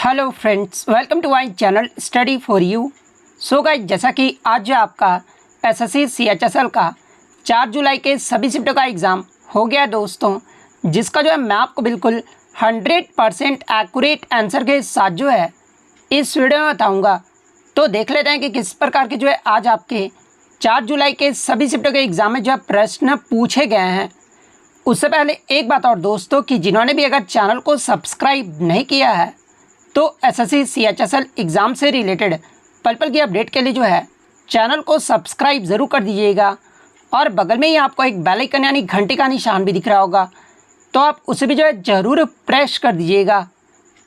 Hello friends, welcome to my channel study for you. So guys, जैसा कि आज जो आपका एसएससी सीएचएसएल का 4 जुलाई के सभी शिफ्टों का एग्ज़ाम हो गया है दोस्तों, जिसका जो है मैं आपको बिल्कुल 100% एक्यूरेट आंसर के साथ जो है इस वीडियो में बताऊंगा। तो देख लेते हैं कि किस प्रकार के जो है आज आपके 4 जुलाई के सभी शिफ्टों के एग्ज़ाम में जो है प्रश्न पूछे गए हैं। उससे पहले एक बात और दोस्तों, कि जिन्होंने भी अगर चैनल को सब्सक्राइब नहीं किया है तो एसएससी सीएचएसएल एग्ज़ाम से रिलेटेड पल पल की अपडेट के लिए जो है चैनल को सब्सक्राइब ज़रूर कर दीजिएगा। और बगल में ही आपको एक बेल आइकन यानी घंटी का निशान भी दिख रहा होगा, तो आप उसे भी जो है ज़रूर प्रेस कर दीजिएगा।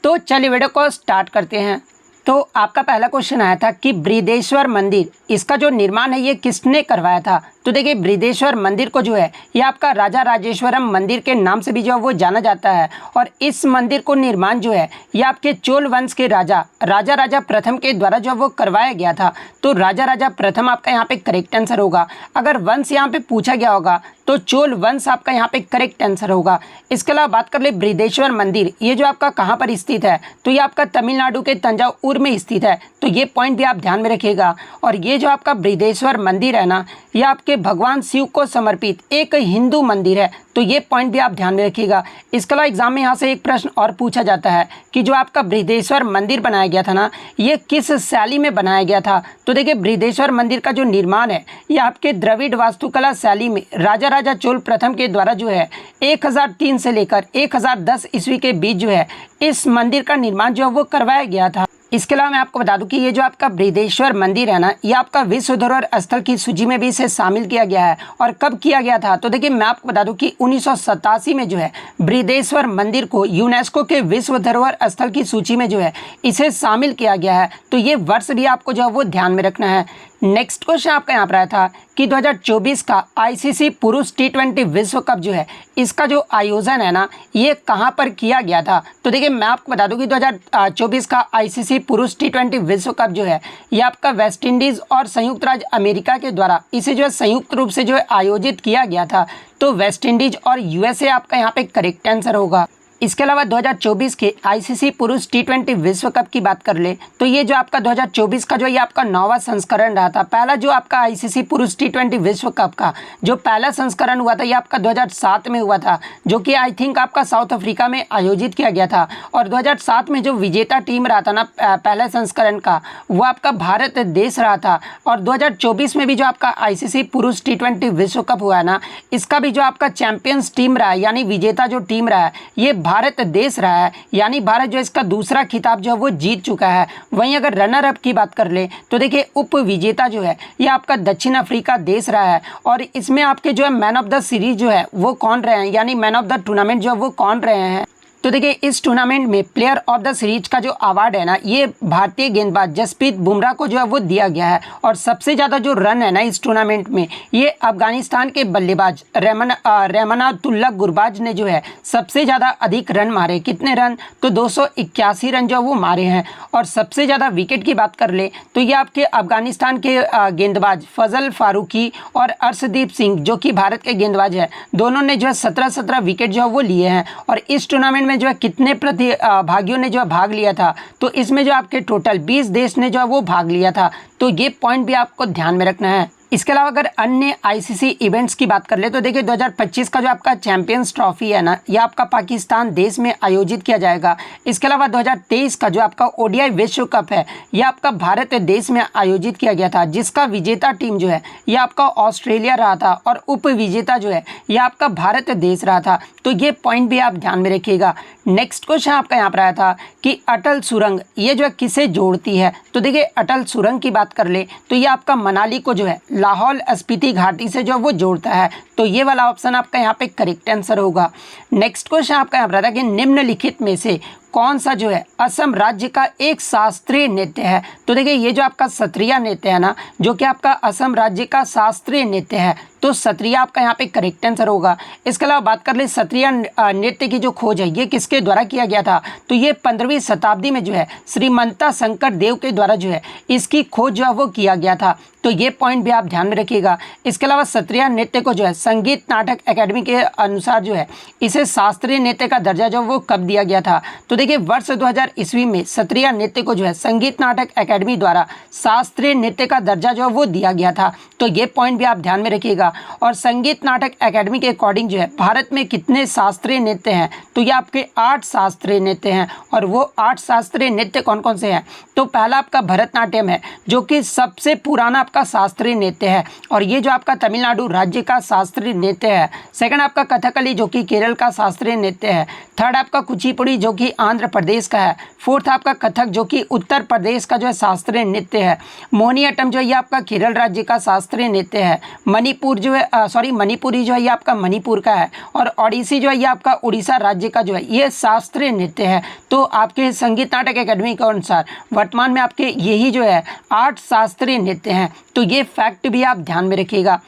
तो चलिए वीडियो को स्टार्ट करते हैं। तो आपका पहला क्वेश्चन आया था कि बृहदेश्वर मंदिर, इसका जो निर्माण है ये किसने करवाया था। तो देखिए, बृहदेश्वर मंदिर को जो है ये आपका राजा राजेश्वरम मंदिर के नाम से भी जो है वो जाना जाता है। और इस मंदिर को निर्माण जो है ये आपके चोल वंश के राजा प्रथम के द्वारा जो वो करवाया गया था। तो राजा प्रथम आपका यहाँ पे करेक्ट आंसर होगा। अगर वंश यहाँ पे पूछा गया होगा तो चोल वंश आपका यहाँ पे करेक्ट आंसर होगा। इसके अलावा बात कर ले बृहदेश्वर मंदिर, ये जो आपका कहाँ पर स्थित है, तो ये आपका तमिलनाडु के तंजावुर में स्थित है। तो ये पॉइंट भी आप ध्यान में रखिएगा। और ये जो आपका बृहदेश्वर मंदिर है ना, ये आपके भगवान शिव को समर्पित एक हिंदू मंदिर है। तो ये पॉइंट भी आप ध्यान में रखिएगा। इसके अलावा एग्जाम में यहाँ से एक प्रश्न और पूछा जाता है कि जो आपका बृहदेश्वर मंदिर बनाया गया था ना, ये किस शैली में बनाया गया था। तो देखिए, बृहदेश्वर मंदिर का जो निर्माण है ये आपके द्रविड़ वास्तुकला शैली में राजा चोल प्रथम के द्वारा जो है 1003 से लेकर 1010 ईस्वी के बीच जो है इस मंदिर का निर्माण जो है वो करवाया गया था। इसके अलावा मैं आपको बता दूं कि ये जो आपका बृहदेश्वर मंदिर है ना, ये आपका विश्व धरोहर स्थल की सूची में भी इसे शामिल किया गया है। और कब किया गया था, तो देखिए मैं आपको बता दूं कि 1987 में जो है बृहदेश्वर मंदिर को यूनेस्को के विश्व धरोहर स्थल की सूची में जो है इसे शामिल किया गया है। तो ये वर्ष भी आपको जो है वो ध्यान में रखना है। नेक्स्ट क्वेश्चन आपका यहाँ पर आया था कि 2024 का आईसीसी पुरुष T20 विश्व कप जो है इसका जो आयोजन है ना, ये कहाँ पर किया गया था। तो देखिए मैं आपको बता दूं कि 2024 का आईसीसी पुरुष T20 विश्व कप जो है ये आपका वेस्ट इंडीज़ और संयुक्त राज्य अमेरिका के द्वारा इसे जो है संयुक्त रूप से जो है आयोजित किया गया था। तो वेस्ट इंडीज और यूएसए आपका यहाँ पे करेक्ट आंसर होगा। इसके अलावा 2024 के आईसीसी पुरुष T20 विश्व कप की बात कर ले तो ये जो आपका 2024 का जो ये आपका 9वां संस्करण रहा था। पहला जो आपका आईसीसी पुरुष T20 विश्व कप का जो पहला संस्करण हुआ था ये आपका 2007 में हुआ था, जो कि आई थिंक आपका साउथ अफ्रीका में आयोजित किया गया था। और 2007 में जो विजेता टीम रहा था ना पहले संस्करण का, वो आपका भारत देश रहा था। और 2024 में भी जो आपका आईसीसी पुरुष T20 विश्व कप हुआ है ना, इसका भी जो आपका चैंपियंस टीम रहा है यानी विजेता जो टीम रहा है ये भारत देश रहा है। यानी भारत जो इसका दूसरा खिताब जो है वो जीत चुका है। वहीं अगर रनर अप की बात कर ले तो देखिए उप विजेता जो है ये आपका दक्षिण अफ्रीका देश रहा है। और इसमें आपके जो है मैन ऑफ द सीरीज जो है वो कौन रहे हैं, यानी मैन ऑफ द टूर्नामेंट जो है वो कौन रहे हैं। तो देखिए, इस टूर्नामेंट में प्लेयर ऑफ द सीरीज का जो अवार्ड है ना, ये भारतीय गेंदबाज जसप्रीत बुमराह को जो है वो दिया गया है। और सबसे ज़्यादा जो रन है ना इस टूर्नामेंट में, ये अफगानिस्तान के बल्लेबाज रहमानुल्लाह गुरबाज ने जो है सबसे ज़्यादा अधिक रन मारे। कितने रन, तो 281 रन जो वो मारे हैं। और सबसे ज़्यादा विकेट की बात कर ले तो ये आपके अफगानिस्तान के गेंदबाज फजल फारूकी और अर्शदीप सिंह जो कि भारत के गेंदबाज है, दोनों ने जो है 17 विकेट जो है वो लिए हैं। और इस टूर्नामेंट में जो है कितने प्रतिभागियों ने जो है भाग लिया था, तो इसमें जो आपके टोटल 20 देश ने जो है वो भाग लिया था। तो ये पॉइंट भी आपको ध्यान में रखना है। इसके अलावा अगर अन्य आईसीसी इवेंट्स की बात कर ले तो देखिए 2025 का जो आपका चैंपियंस ट्रॉफी है ना, ये आपका पाकिस्तान देश में आयोजित किया जाएगा। इसके अलावा 2023 का जो आपका ओडीआई विश्व कप है ये आपका भारत देश में आयोजित किया गया था, जिसका विजेता टीम जो है ये आपका ऑस्ट्रेलिया रहा था और उप विजेता जो है ये आपका भारत देश रहा था। तो ये पॉइंट भी आप ध्यान में रखिएगा। नेक्स्ट क्वेश्चन आपका यहाँ पर आया था कि अटल सुरंग ये जो है किसे जोड़ती है। तो देखिए, अटल सुरंग की बात कर ले तो ये आपका मनाली को जो है लाहौल स्पीति घाटी से जो वो जोड़ता है। तो ये वाला ऑप्शन आपका यहाँ पे करेक्ट आंसर होगा। नेक्स्ट क्वेश्चन आपका यहाँ पर था कि निम्नलिखित में से कौन सा जो है असम राज्य का एक शास्त्रीय नृत्य है। तो देखिए, ये जो आपका सत्रिया नृत्य है ना, जो कि आपका असम राज्य का शास्त्रीय नृत्य है, तो सत्रिया आपका यहाँ पे करेक्ट आंसर होगा। इसके अलावा बात कर ले सत्रिया नृत्य की जो खोज है ये किसके द्वारा किया गया था, तो ये 15वीं शताब्दी में जो है श्रीमंता शंकर देव के द्वारा जो है इसकी खोज जो है वो किया गया था। तो ये पॉइंट भी आप ध्यान में रखिएगा। इसके अलावा सत्रिया नृत्य को जो है संगीत नाटक अकेडमी के अनुसार जो है इसे शास्त्रीय नृत्य का दर्जा जो वो कब दिया गया था। तो देखिए वर्ष 2000 ईस्वी में सत्रिया नृत्य को जो है संगीत नाटक अकेडमी द्वारा शास्त्रीय नृत्य का दर्जा जो है वो दिया गया था। तो ये पॉइंट भी आप ध्यान में रखिएगा। और संगीत नाटक अकेडमी के अकॉर्डिंग जो है भारत में कितने शास्त्रीय नृत्य हैं, तो ये आपके 8 शास्त्रीय नृत्य हैं। और वो 8 शास्त्रीय नृत्य कौन कौन से हैं, तो पहला आपका भरतनाट्यम है जो कि सबसे पुराना आपका शास्त्रीय नृत्य है और ये जो आपका तमिलनाडु राज्य का शास्त्रीय नृत्य है। सेकंड आपका कथकली जो कि केरल का शास्त्रीय नृत्य है। थर्ड आपका कुचिपुड़ी जो कि आंध्र प्रदेश का है। फोर्थ आपका कथक जो कि उत्तर प्रदेश का जो है शास्त्रीय नृत्य है। मोहिनीअट्टम जो है ये आपका केरल राज्य का शास्त्रीय नृत्य है। मणिपुर जो है मणिपुरी जो है ये आपका मणिपुर का है। और ओडिसी जो है ये आपका उड़ीसा राज्य का जो है ये शास्त्रीय नृत्य है। तो आपके संगीत नाटक अकेडमी के अनुसार वर्तमान में आपके यही जो है 8 शास्त्रीय नृत्य हैं। तो ये फैक्ट भी आप ध्यान में रखिएगा।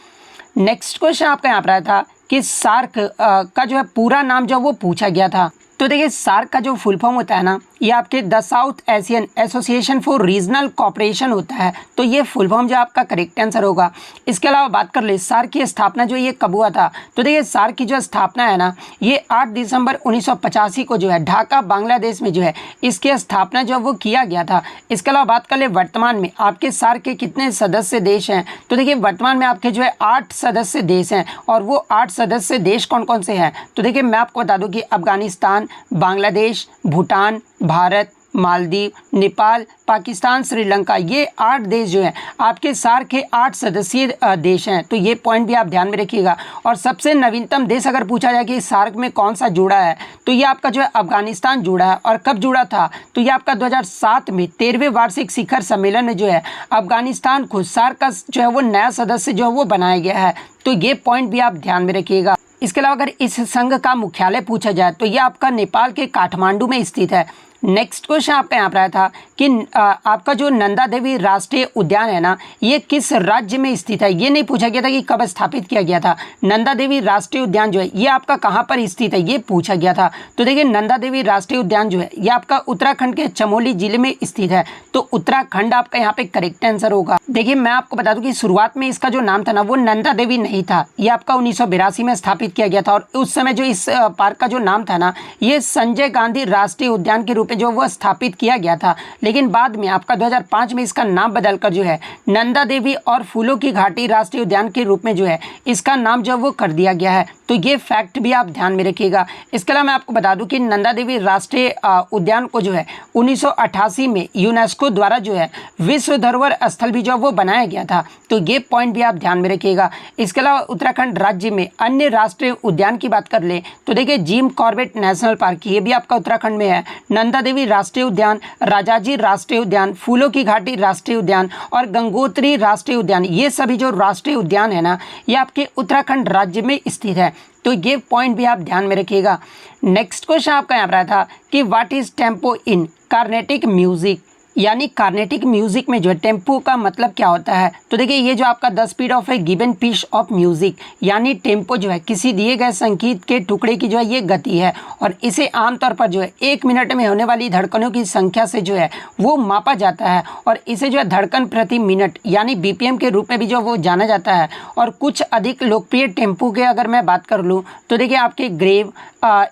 नेक्स्ट क्वेश्चन आपका यहाँ पर आया था कि सार्क का जो है पूरा नाम जो वो पूछा गया था। तो देखिए सार्क का जो फुल फॉर्म होता है ना, ये आपके the south Asian association for regional cooperation होता है। तो ये फुल फॉर्म जो आपका करेक्ट आंसर होगा। इसके अलावा बात कर ले सार्क की स्थापना जो ये कब हुआ था, तो देखिए सार्क की जो स्थापना है ना, ये 8 दिसंबर 1985 को जो है ढाका बांग्लादेश में जो है इसकी स्थापना जो वो किया गया था। इसके अलावा बात कर ले वर्तमान में आपके सार्क के कितने सदस्य देश हैं, तो देखिए वर्तमान में आपके जो है 8 सदस्य देश हैं। और वो 8 सदस्य देश कौन कौन से हैं, तो देखिए मैं आपको बता दूं कि अफगानिस्तान, बांग्लादेश, भूटान, भारत, मालदीव, नेपाल, पाकिस्तान, श्रीलंका, ये 8 देश जो हैं आपके सार्क के 8 सदस्यीय देश हैं। तो ये पॉइंट भी आप ध्यान में रखिएगा। और सबसे नवीनतम देश अगर पूछा जाए कि सार्क में कौन सा जुड़ा है, तो ये आपका जो है अफगानिस्तान जुड़ा है। और कब जुड़ा था, तो ये आपका 2007 में 13वें वार्षिक शिखर सम्मेलन में जो है अफगानिस्तान को सार्क का जो है वो नया सदस्य जो है वो बनाया गया है। तो ये पॉइंट भी आप ध्यान में रखिएगा। इसके अलावा अगर इस संघ का मुख्यालय पूछा जाए तो ये आपका नेपाल के काठमांडू में स्थित है। नेक्स्ट क्वेश्चन आपका यहाँ पर आया था कि आपका जो नंदा देवी राष्ट्रीय उद्यान है ना, ये किस राज्य में स्थित है। ये नहीं पूछा गया था कि कब स्थापित किया गया था। नंदा देवी राष्ट्रीय उद्यान जो है ये आपका कहाँ पर स्थित है, ये पूछा गया था। तो देखिए नंदा देवी राष्ट्रीय उद्यान जो है ये आपका उत्तराखंड के चमोली जिले में स्थित है। तो उत्तराखंड आपका यहाँ पे करेक्ट आंसर होगा। देखिए मैं आपको बता दूं कि शुरुआत में इसका जो नाम था ना वो नंदा देवी नहीं था, ये आपका 1982 में स्थापित किया गया था। और उस समय जो इस पार्क का जो नाम था ना, ये संजय गांधी राष्ट्रीय उद्यान के रूप में जो वह स्थापित किया गया था। लेकिन बाद में आपका 2005 में इसका नाम बदलकर जो है नंदा देवी और फूलों की घाटी राष्ट्रीय उद्यान के रूप में जो है इसका नाम जो वो कर दिया गया है। तो ये फैक्ट भी आप ध्यान में रखिएगा। इसके अलावा मैं आपको बता दूं कि नंदा देवी राष्ट्रीय उद्यान को जो है 1988 में यूनेस्को द्वारा जो है विश्व धरोहर स्थल भी जो वो बनाया गया था। तो ये पॉइंट भी आप ध्यान में रखिएगा। इसके अलावा उत्तराखंड राज्य में अन्य राष्ट्रीय उद्यान की बात कर ले तो देखिए जिम कॉर्बेट नेशनल पार्क, ये भी आपका उत्तराखंड में है। नंदा देवी राष्ट्रीय उद्यान, राजाजी राष्ट्रीय उद्यान, फूलों की घाटी राष्ट्रीय उद्यान और गंगोत्री राष्ट्रीय उद्यान, ये सभी जो राष्ट्रीय उद्यान है ना, ये आपके उत्तराखंड राज्य में स्थित है। तो ये पॉइंट भी आप ध्यान में रखिएगा। नेक्स्ट क्वेश्चन आपका यहाँ पर आया था कि what is tempo in Carnatic music, यानी कार्नेटिक म्यूजिक में जो है टेम्पो का मतलब क्या होता है। तो देखिए ये जो आपका the speed of a given piece of music, यानी टेम्पो जो है किसी दिए गए संगीत के टुकड़े की जो है ये गति है। और इसे आमतौर पर जो है 1 मिनट में होने वाली धड़कनों की संख्या से जो है वो मापा जाता है। और इसे जो है धड़कन प्रति मिनट यानी BPM के रूप में भी जो वो जाना जाता है। और कुछ अधिक लोकप्रिय टेम्पो के अगर मैं बात कर लूँ तो देखिए आपके ग्रेव,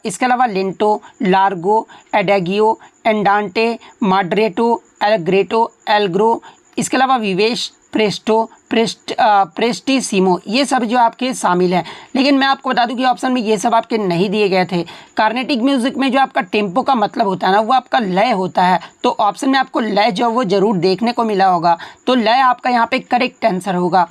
इसके अलावा लेंटो, लार्गो, एडेगियो, एंडांटे, मॉडरेटो, एलग्रेटो, एल्ग्रो, इसके अलावा विवेश, प्रेस्टो, प्रेस्टिसिमो, ये सब जो आपके शामिल हैं। लेकिन मैं आपको बता दूं कि ऑप्शन में ये सब आपके नहीं दिए गए थे। कार्नेटिक म्यूजिक में जो आपका टेम्पो का मतलब होता है ना, वो आपका लय होता है। तो ऑप्शन में आपको लय जो वो जरूर देखने को मिला होगा। तो लय आपका यहाँ पे करेक्ट आंसर होगा।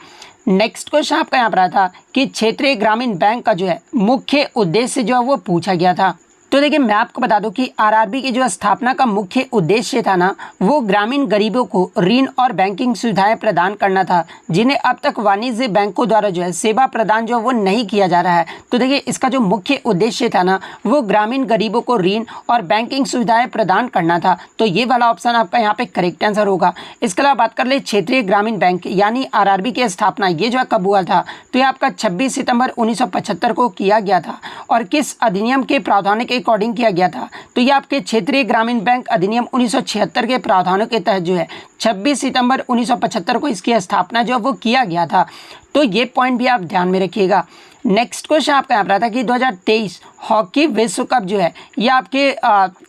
नेक्स्ट क्वेश्चन आपका यहाँ पर आया था कि क्षेत्रीय ग्रामीण बैंक का जो है मुख्य उद्देश्य जो है वो पूछा गया था। तो देखिए मैं आपको बता दूं कि RRB की जो स्थापना का मुख्य उद्देश्य था ना, वो ग्रामीण गरीबों को ऋण और बैंकिंग सुविधाएं प्रदान करना था, जिन्हें अब तक वाणिज्य बैंकों द्वारा जो है सेवा प्रदान जो वो नहीं किया जा रहा है। तो देखिए इसका जो मुख्य उद्देश्य था ना, वो ग्रामीण गरीबों को ऋण और बैंकिंग सुविधाएं प्रदान करना था। तो ये वाला ऑप्शन आपका यहाँ पे करेक्ट आंसर होगा। इसके अलावा बात कर ले क्षेत्रीय ग्रामीण बैंक यानी RRB की स्थापना ये जो है कब हुआ था, तो ये आपका 26 सितंबर 1975 को किया गया था। और किस अधिनियम के प्रावधानों के अकॉर्डिंग किया गया था, तो ये आपके क्षेत्रीय ग्रामीण बैंक अधिनियम 1976 के प्रावधानों के तहत जो है 26 सितंबर 1975 को इसकी स्थापना जो वो किया गया था। तो ये पॉइंट भी आप ध्यान में रखिएगा। नेक्स्ट क्वेश्चन आपका यहाँ पर आता है कि 2023 हॉकी विश्व कप जो है ये आपके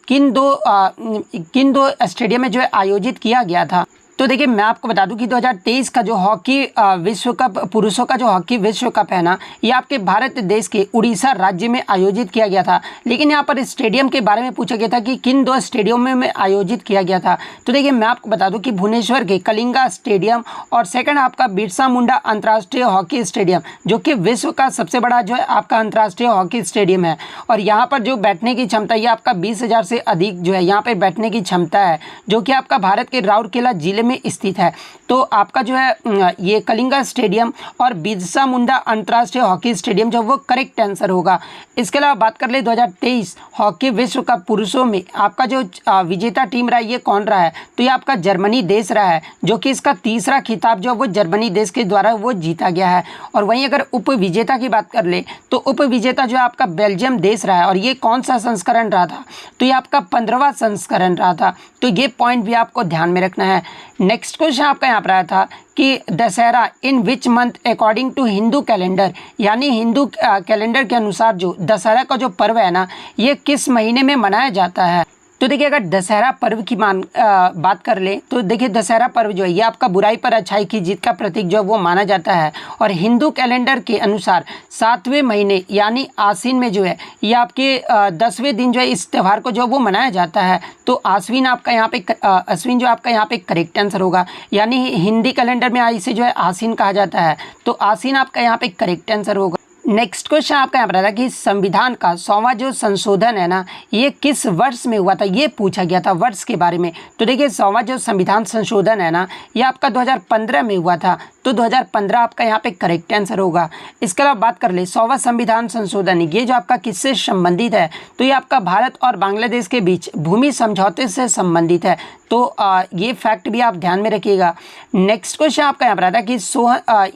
किन दो स्टेडियम में जो है आयोजित किया गया था। तो देखिए मैं आपको बता दूं कि 2023 का जो हॉकी विश्व कप पुरुषों का जो हॉकी विश्व कप है ना, ये आपके भारत देश के उड़ीसा राज्य में आयोजित किया गया था। लेकिन यहाँ पर स्टेडियम के बारे में पूछा गया था कि किन दो स्टेडियमों में आयोजित किया गया था। तो देखिए मैं आपको बता दूं कि भुवनेश्वर के कलिंगा स्टेडियम और सेकंड आपका बिरसा मुंडा अंतर्राष्ट्रीय हॉकी स्टेडियम, जो कि विश्व का सबसे बड़ा जो है आपका अंतर्राष्ट्रीय हॉकी स्टेडियम है। और यहाँ पर जो बैठने की क्षमता ये आपका 20,000 से अधिक जो है यहाँ पर बैठने की क्षमता है, जो कि आपका भारत के राउरकेला जिले में स्थित है। तो आपका जो है ये कलिंगा स्टेडियम और बिरसा मुंडा अंतर्राष्ट्रीय हॉकी स्टेडियम जो वो करेक्ट आंसर होगा। इसके अलावा बात कर ले 2023 हॉकी विश्व कप पुरुषों में आपका जो विजेता टीम रहा है ये कौन रहा है। तो ये आपका जर्मनी देश रहा है, जो कि इसका तीसरा खिताब जो वो जर्मनी देश के द्वारा वो जीता गया है। और वहीं अगर उप विजेता की बात कर ले तो उप विजेता जो है आपका बेल्जियम देश रहा है। और ये कौन सा संस्करण रहा था, तो ये आपका 15वां संस्करण रहा था। तो ये पॉइंट भी आपको ध्यान में रखना है। नेक्स्ट क्वेश्चन आपका यहाँ पर आया था कि Dussehra in which month according to Hindu calendar, यानी हिंदू कैलेंडर के अनुसार जो दशहरा का जो पर्व है ना ये किस महीने में मनाया जाता है। तो देखिए अगर दशहरा पर्व की बात कर ले तो देखिए दशहरा पर्व जो है ये आपका बुराई पर अच्छाई की जीत का प्रतीक जो वो माना जाता है। और हिंदू कैलेंडर के अनुसार 7वें महीने यानी आश्विन में जो है ये आपके 10वें दिन जो है इस त्यौहार को जो वो मनाया जाता है। तो अश्विन आपका यहाँ पे अश्विन जो आपका यहाँ पे करेक्ट आंसर होगा, यानी हिंदी कैलेंडर में इसे जो है आश्विन कहा जाता है। तो आश्विन आपका यहाँ पे करेक्ट आंसर होगा। नेक्स्ट क्वेश्चन आपका यहाँ पर आता है कि संविधान का 100वां जो संशोधन है ना ये किस वर्ष में हुआ था, ये पूछा गया था वर्ष के बारे में। तो देखिए 100वां जो संविधान संशोधन है ना ये आपका 2015 में हुआ था। तो 2015 आपका यहाँ पे करेक्ट आंसर होगा। इसके अलावा बात कर ले 100वां संविधान संशोधन ये जो आपका किससे संबंधित है, तो ये आपका भारत और बांग्लादेश के बीच भूमि समझौते से संबंधित है। तो ये फैक्ट भी आप ध्यान में रखिएगा। नेक्स्ट क्वेश्चन आपका यहाँ पर आता है कि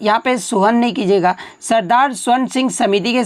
यहाँ पे सोहन नहीं कीजिएगा, सरदार स्वर्ण सिंह समिति के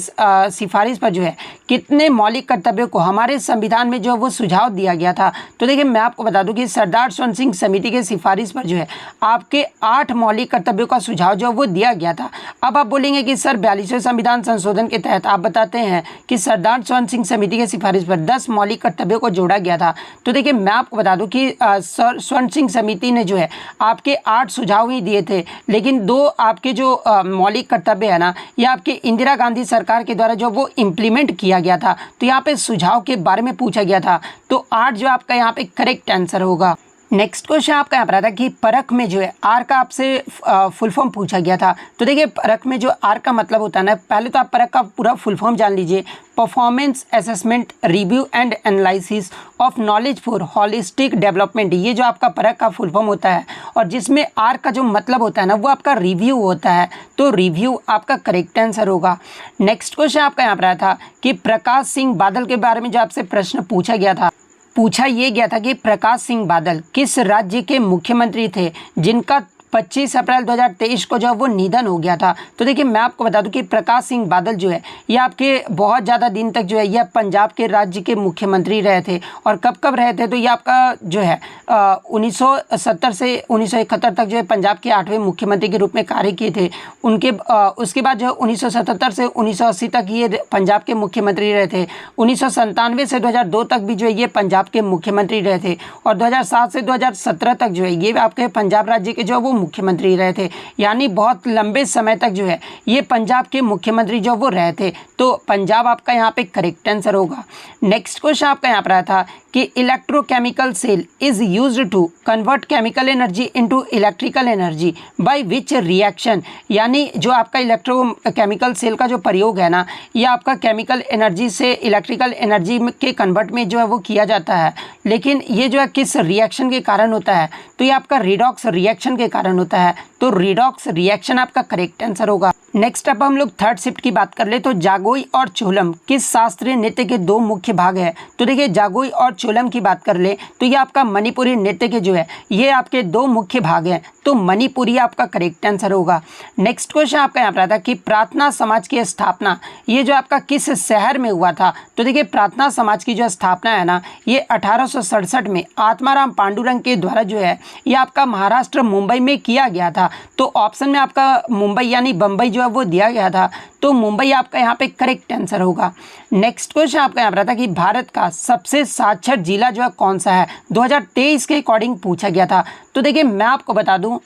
सिफारिश पर जो है कितने मौलिक कर्तव्यों को हमारे संविधान में जो वो सुझाव दिया गया था। तो देखिए मैं आपको बता दूं कि सरदार स्वर्ण सिंह समिति के सिफारिश पर जो है आपके 8 मौलिक कर्तव्यों का सुझाव जो वो दिया गया था। अब आप बोलेंगे कि सर 42वें संविधान संशोधन के तहत आप बताते हैं कि सरदार स्वर्ण सिंह समिति के सिफारिश पर 10 मौलिक कर्तव्यों को जोड़ा गया था। तो देखिए मैं आपको बता दूं कि स्वर्ण सिंह समिति ने जो है आपके 8 सुझाव ही दिए थे, लेकिन 2 आपके जो मौलिक कर्तव्य है ना ये आपके इंदिरा गांधी सरकार के द्वारा जो वो इम्प्लीमेंट किया गया था। तो यहाँ पे सुझाव के बारे में पूछा गया था। तो 8 जो आपका यहाँ पे करेक्ट आंसर होगा। नेक्स्ट क्वेश्चन आपका यहाँ पर आता है कि परख में जो है आर का आपसे फुल फॉर्म पूछा गया था। तो देखिए परख में जो आर का मतलब होता है ना, पहले तो आप परख का पूरा फुल फॉर्म जान लीजिए। Performance assessment review and analysis of knowledge for holistic development, ये जो आपका परख का फुल फॉर्म होता है। और जिसमें आर का जो मतलब होता है ना वो आपका रिव्यू होता है। तो रिव्यू आपका करेक्ट आंसर होगा। नेक्स्ट क्वेश्चन आपका यहाँ पर आया था कि प्रकाश सिंह बादल के बारे में जो आपसे प्रश्न पूछा गया था, पूछा ये गया था कि प्रकाश सिंह बादल किस राज्य के मुख्यमंत्री थे जिनका 25 अप्रैल 2023 को जो वो निधन हो गया था। तो देखिए मैं आपको बता दूं कि प्रकाश सिंह बादल जो है ये आपके बहुत ज़्यादा दिन तक जो है यह पंजाब के राज्य के मुख्यमंत्री रहे थे। और कब कब रहे थे, तो ये आपका जो है 1970 से 1971 तक जो है पंजाब के 8वें मुख्यमंत्री के रूप में कार्य किए थे। उसके बाद जो है 1977 से 1980 तक ये पंजाब के मुख्यमंत्री रहे थे। 1997 से 2002 तक भी जो है ये पंजाब के मुख्यमंत्री रहे थे। और 2007 से 2017 तक जो है ये आपके पंजाब राज्य के जो वो मुख्यमंत्री रहे थे। यानी बहुत लंबे समय तक जो है ये पंजाब के मुख्यमंत्री जो वो रहे थे। तो पंजाब आपका यहाँ पे करेक्ट आंसर होगा। नेक्स्ट क्वेश्चन आपका यहाँ पर आया था कि electrochemical cell is used to convert chemical energy into electrical energy by which reaction, यानी जो आपका इलेक्ट्रोकेमिकल सेल का जो प्रयोग है ना ये आपका केमिकल एनर्जी से इलेक्ट्रिकल एनर्जी के कन्वर्ट में जो है वो किया जाता है। लेकिन ये जो है किस रिएक्शन के कारण होता है, तो ये आपका रिडॉक्स रिएक्शन के कारण होता है। तो रिडॉक्स रिएक्शन आपका करेक्ट आंसर होगा। नेक्स्ट अब हम लोग थर्ड शिफ्ट की बात कर ले तो जागोई और चोलम किस शास्त्रीय नृत्य के 2 मुख्य भाग है। तो देखिए जागोई और चोलम की बात कर ले तो ये आपका मणिपुरी नृत्य के जो है ये आपके 2 मुख्य भाग हैं। तो तो मणिपुर ही आपका करेक्ट आंसर होगा। नेक्स्ट क्वेश्चन आपका यहाँ पर आता है कि प्रार्थना समाज की स्थापना ये जो आपका किस शहर में हुआ था। तो देखिए प्रार्थना समाज की जो स्थापना है ना ये 1867 में आत्माराम पांडुरंग के द्वारा जो है ये आपका महाराष्ट्र मुंबई में किया गया था। तो ऑप्शन में आपका मुंबई यानी बम्बई जो है वो दिया गया था, तो मुंबई आपका यहाँ पे करेक्ट आंसर होगा। नेक्स्ट क्वेश्चन आपका यहाँ पर आता है कि भारत का सबसे साक्षर जिला जो है कौन सा है, 2023 के अकॉर्डिंग पूछा गया था। तो देखिए मैं आपको बता दूं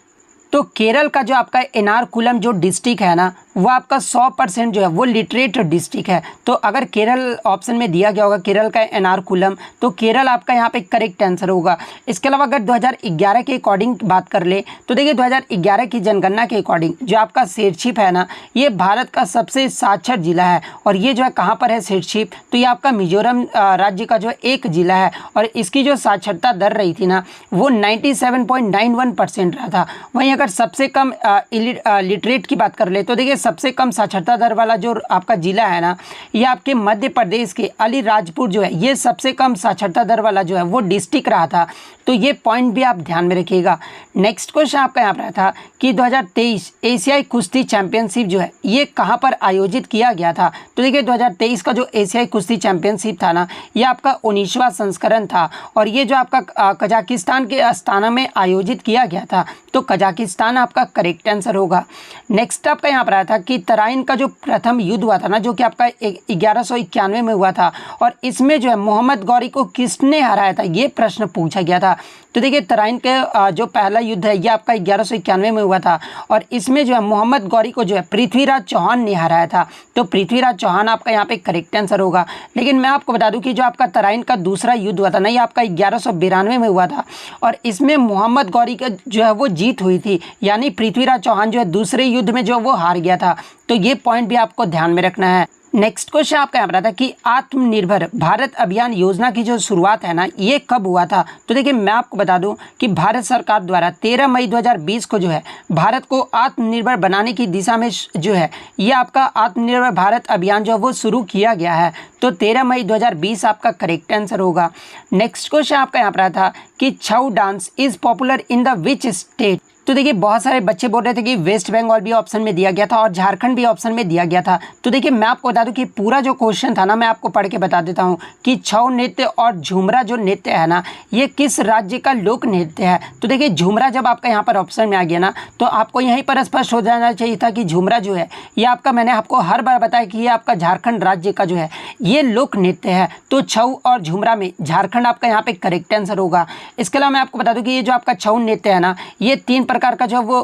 तो केरल का जो आपका एर्नाकुलम जो डिस्ट्रिक्ट है ना वो आपका 100% जो है वो लिटरेट डिस्ट्रिक्ट है। तो अगर केरल ऑप्शन में दिया गया होगा केरल का एर्नाकुलम, तो केरल आपका यहाँ पे करेक्ट आंसर होगा। इसके अलावा अगर 2011 के अकॉर्डिंग बात कर ले तो देखिए 2011 की जनगणना के अकॉर्डिंग जो आपका शेरशिप है ना ये भारत का सबसे साक्षर जिला है। और ये जो है कहाँ पर है शेरशिप, तो ये आपका मिजोरम राज्य का जो एक जिला है और इसकी जो साक्षरता दर रही थी ना वो 97.91% रहा था। वहीं अगर सबसे कम लिटरेट की बात कर ले तो देखिए सबसे कम साक्षरता दर वाला जो आपका जिला है ना ये आपके मध्य प्रदेश के अलीराजपुर जो है ये सबसे कम साक्षरता दर वाला जो है वो डिस्ट्रिक्ट रहा था। तो ये पॉइंट भी आप ध्यान में रखिएगा। नेक्स्ट क्वेश्चन आपका यहाँ पर था कि 2023 एशियाई कुश्ती चैंपियनशिप जो है ये कहाँ पर आयोजित किया गया था। तो देखिए 2023 का जो एशियाई कुश्ती चैंपियनशिप था ना ये आपका 19वां संस्करण था और ये जो आपका कजाकिस्तान के अस्ताना में आयोजित किया गया था। तो कजाकिस्तान आपका करेक्ट आंसर होगा। नेक्स्ट आपका यहाँ पर आया था कि तराइन का जो प्रथम युद्ध हुआ था ना जो कि आपका 1191 में हुआ था और इसमें जो है मोहम्मद गौरी को किसने हराया था ये प्रश्न पूछा गया था। तो देखिए तराइन के जो पहला युद्ध है ये आपका 1191 में हुआ था और इसमें जो है मोहम्मद गौरी को जो है पृथ्वीराज चौहान ने हराया था। तो पृथ्वीराज चौहान आपका यहाँ पे करेक्ट आंसर होगा। लेकिन मैं आपको बता दूं कि जो आपका तराइन का दूसरा युद्ध हुआ था ना ये आपका 1192 में हुआ था और इसमें मोहम्मद गौरी का जो है वो जीत हुई थी, यानी पृथ्वीराज चौहान जो है दूसरे युद्ध में जो वो हार गया था। तो ये पॉइंट भी आपको ध्यान में रखना है। नेक्स्ट क्वेश्चन आपका यहाँ पर था कि आत्मनिर्भर भारत अभियान योजना की जो शुरुआत है ना ये कब हुआ था। तो देखिए मैं आपको बता दूं कि भारत सरकार द्वारा 13 मई 2020 को जो है भारत को आत्मनिर्भर बनाने की दिशा में जो है ये आपका आत्मनिर्भर भारत अभियान जो है वो शुरू किया गया है। तो 13 मई 2020 आपका करेक्ट आंसर होगा। नेक्स्ट क्वेश्चन आपका यहाँ पर था कि Chhau dance is popular in the which state. तो देखिए बहुत सारे बच्चे बोल रहे थे कि वेस्ट बंगाल भी ऑप्शन में दिया गया था और झारखंड भी ऑप्शन में दिया गया था। तो देखिए मैं आपको बता दूं कि पूरा जो क्वेश्चन था ना मैं आपको पढ़ के बता देता हूं कि छऊ नृत्य और झूमरा जो नृत्य है ना ये किस राज्य का लोक नृत्य है। तो देखिए झूमरा जब आपका यहाँ पर ऑप्शन में आ गया ना तो आपको यहीं पर स्पष्ट हो जाना चाहिए था कि झूमरा जो है ये आपका, मैंने आपको हर बार बताया कि ये आपका झारखंड राज्य का जो है ये लोक नृत्य है। तो छऊ और झूमरा में झारखंड आपका यहाँ पे करेक्ट आंसर होगा। इसके अलावा मैं आपको बता दूं कि ये जो आपका छऊ नृत्य है ना ये 3 प्रकार का जो वो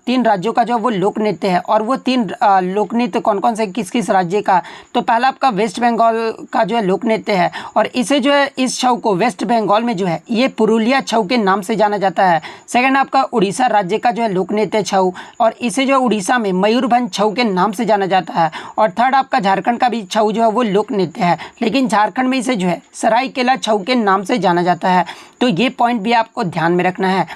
3 राज्यों का जो वो लोक नृत्य है और वो 3 लोक नृत्य कौन कौन से किस किस राज्य का। तो पहला आपका वेस्ट बंगाल का जो है लोक नृत्य है और इसे जो है इस छऊ को वेस्ट बंगाल में जो है ये पुरुलिया छऊ के नाम से जाना जाता है। सेकंड आपका उड़ीसा राज्य का जो है लोक नृत्य छऊ और इसे जो उड़ीसा में मयूरभंज छऊ के नाम से जाना जाता है। और थर्ड आपका झारखंड का भी छऊ जो है वो लोक नृत्य है, लेकिन झारखंड में इसे जो है सरायकेला छऊ के नाम से जाना जाता है। तो ये पॉइंट भी आपको ध्यान में रखना है।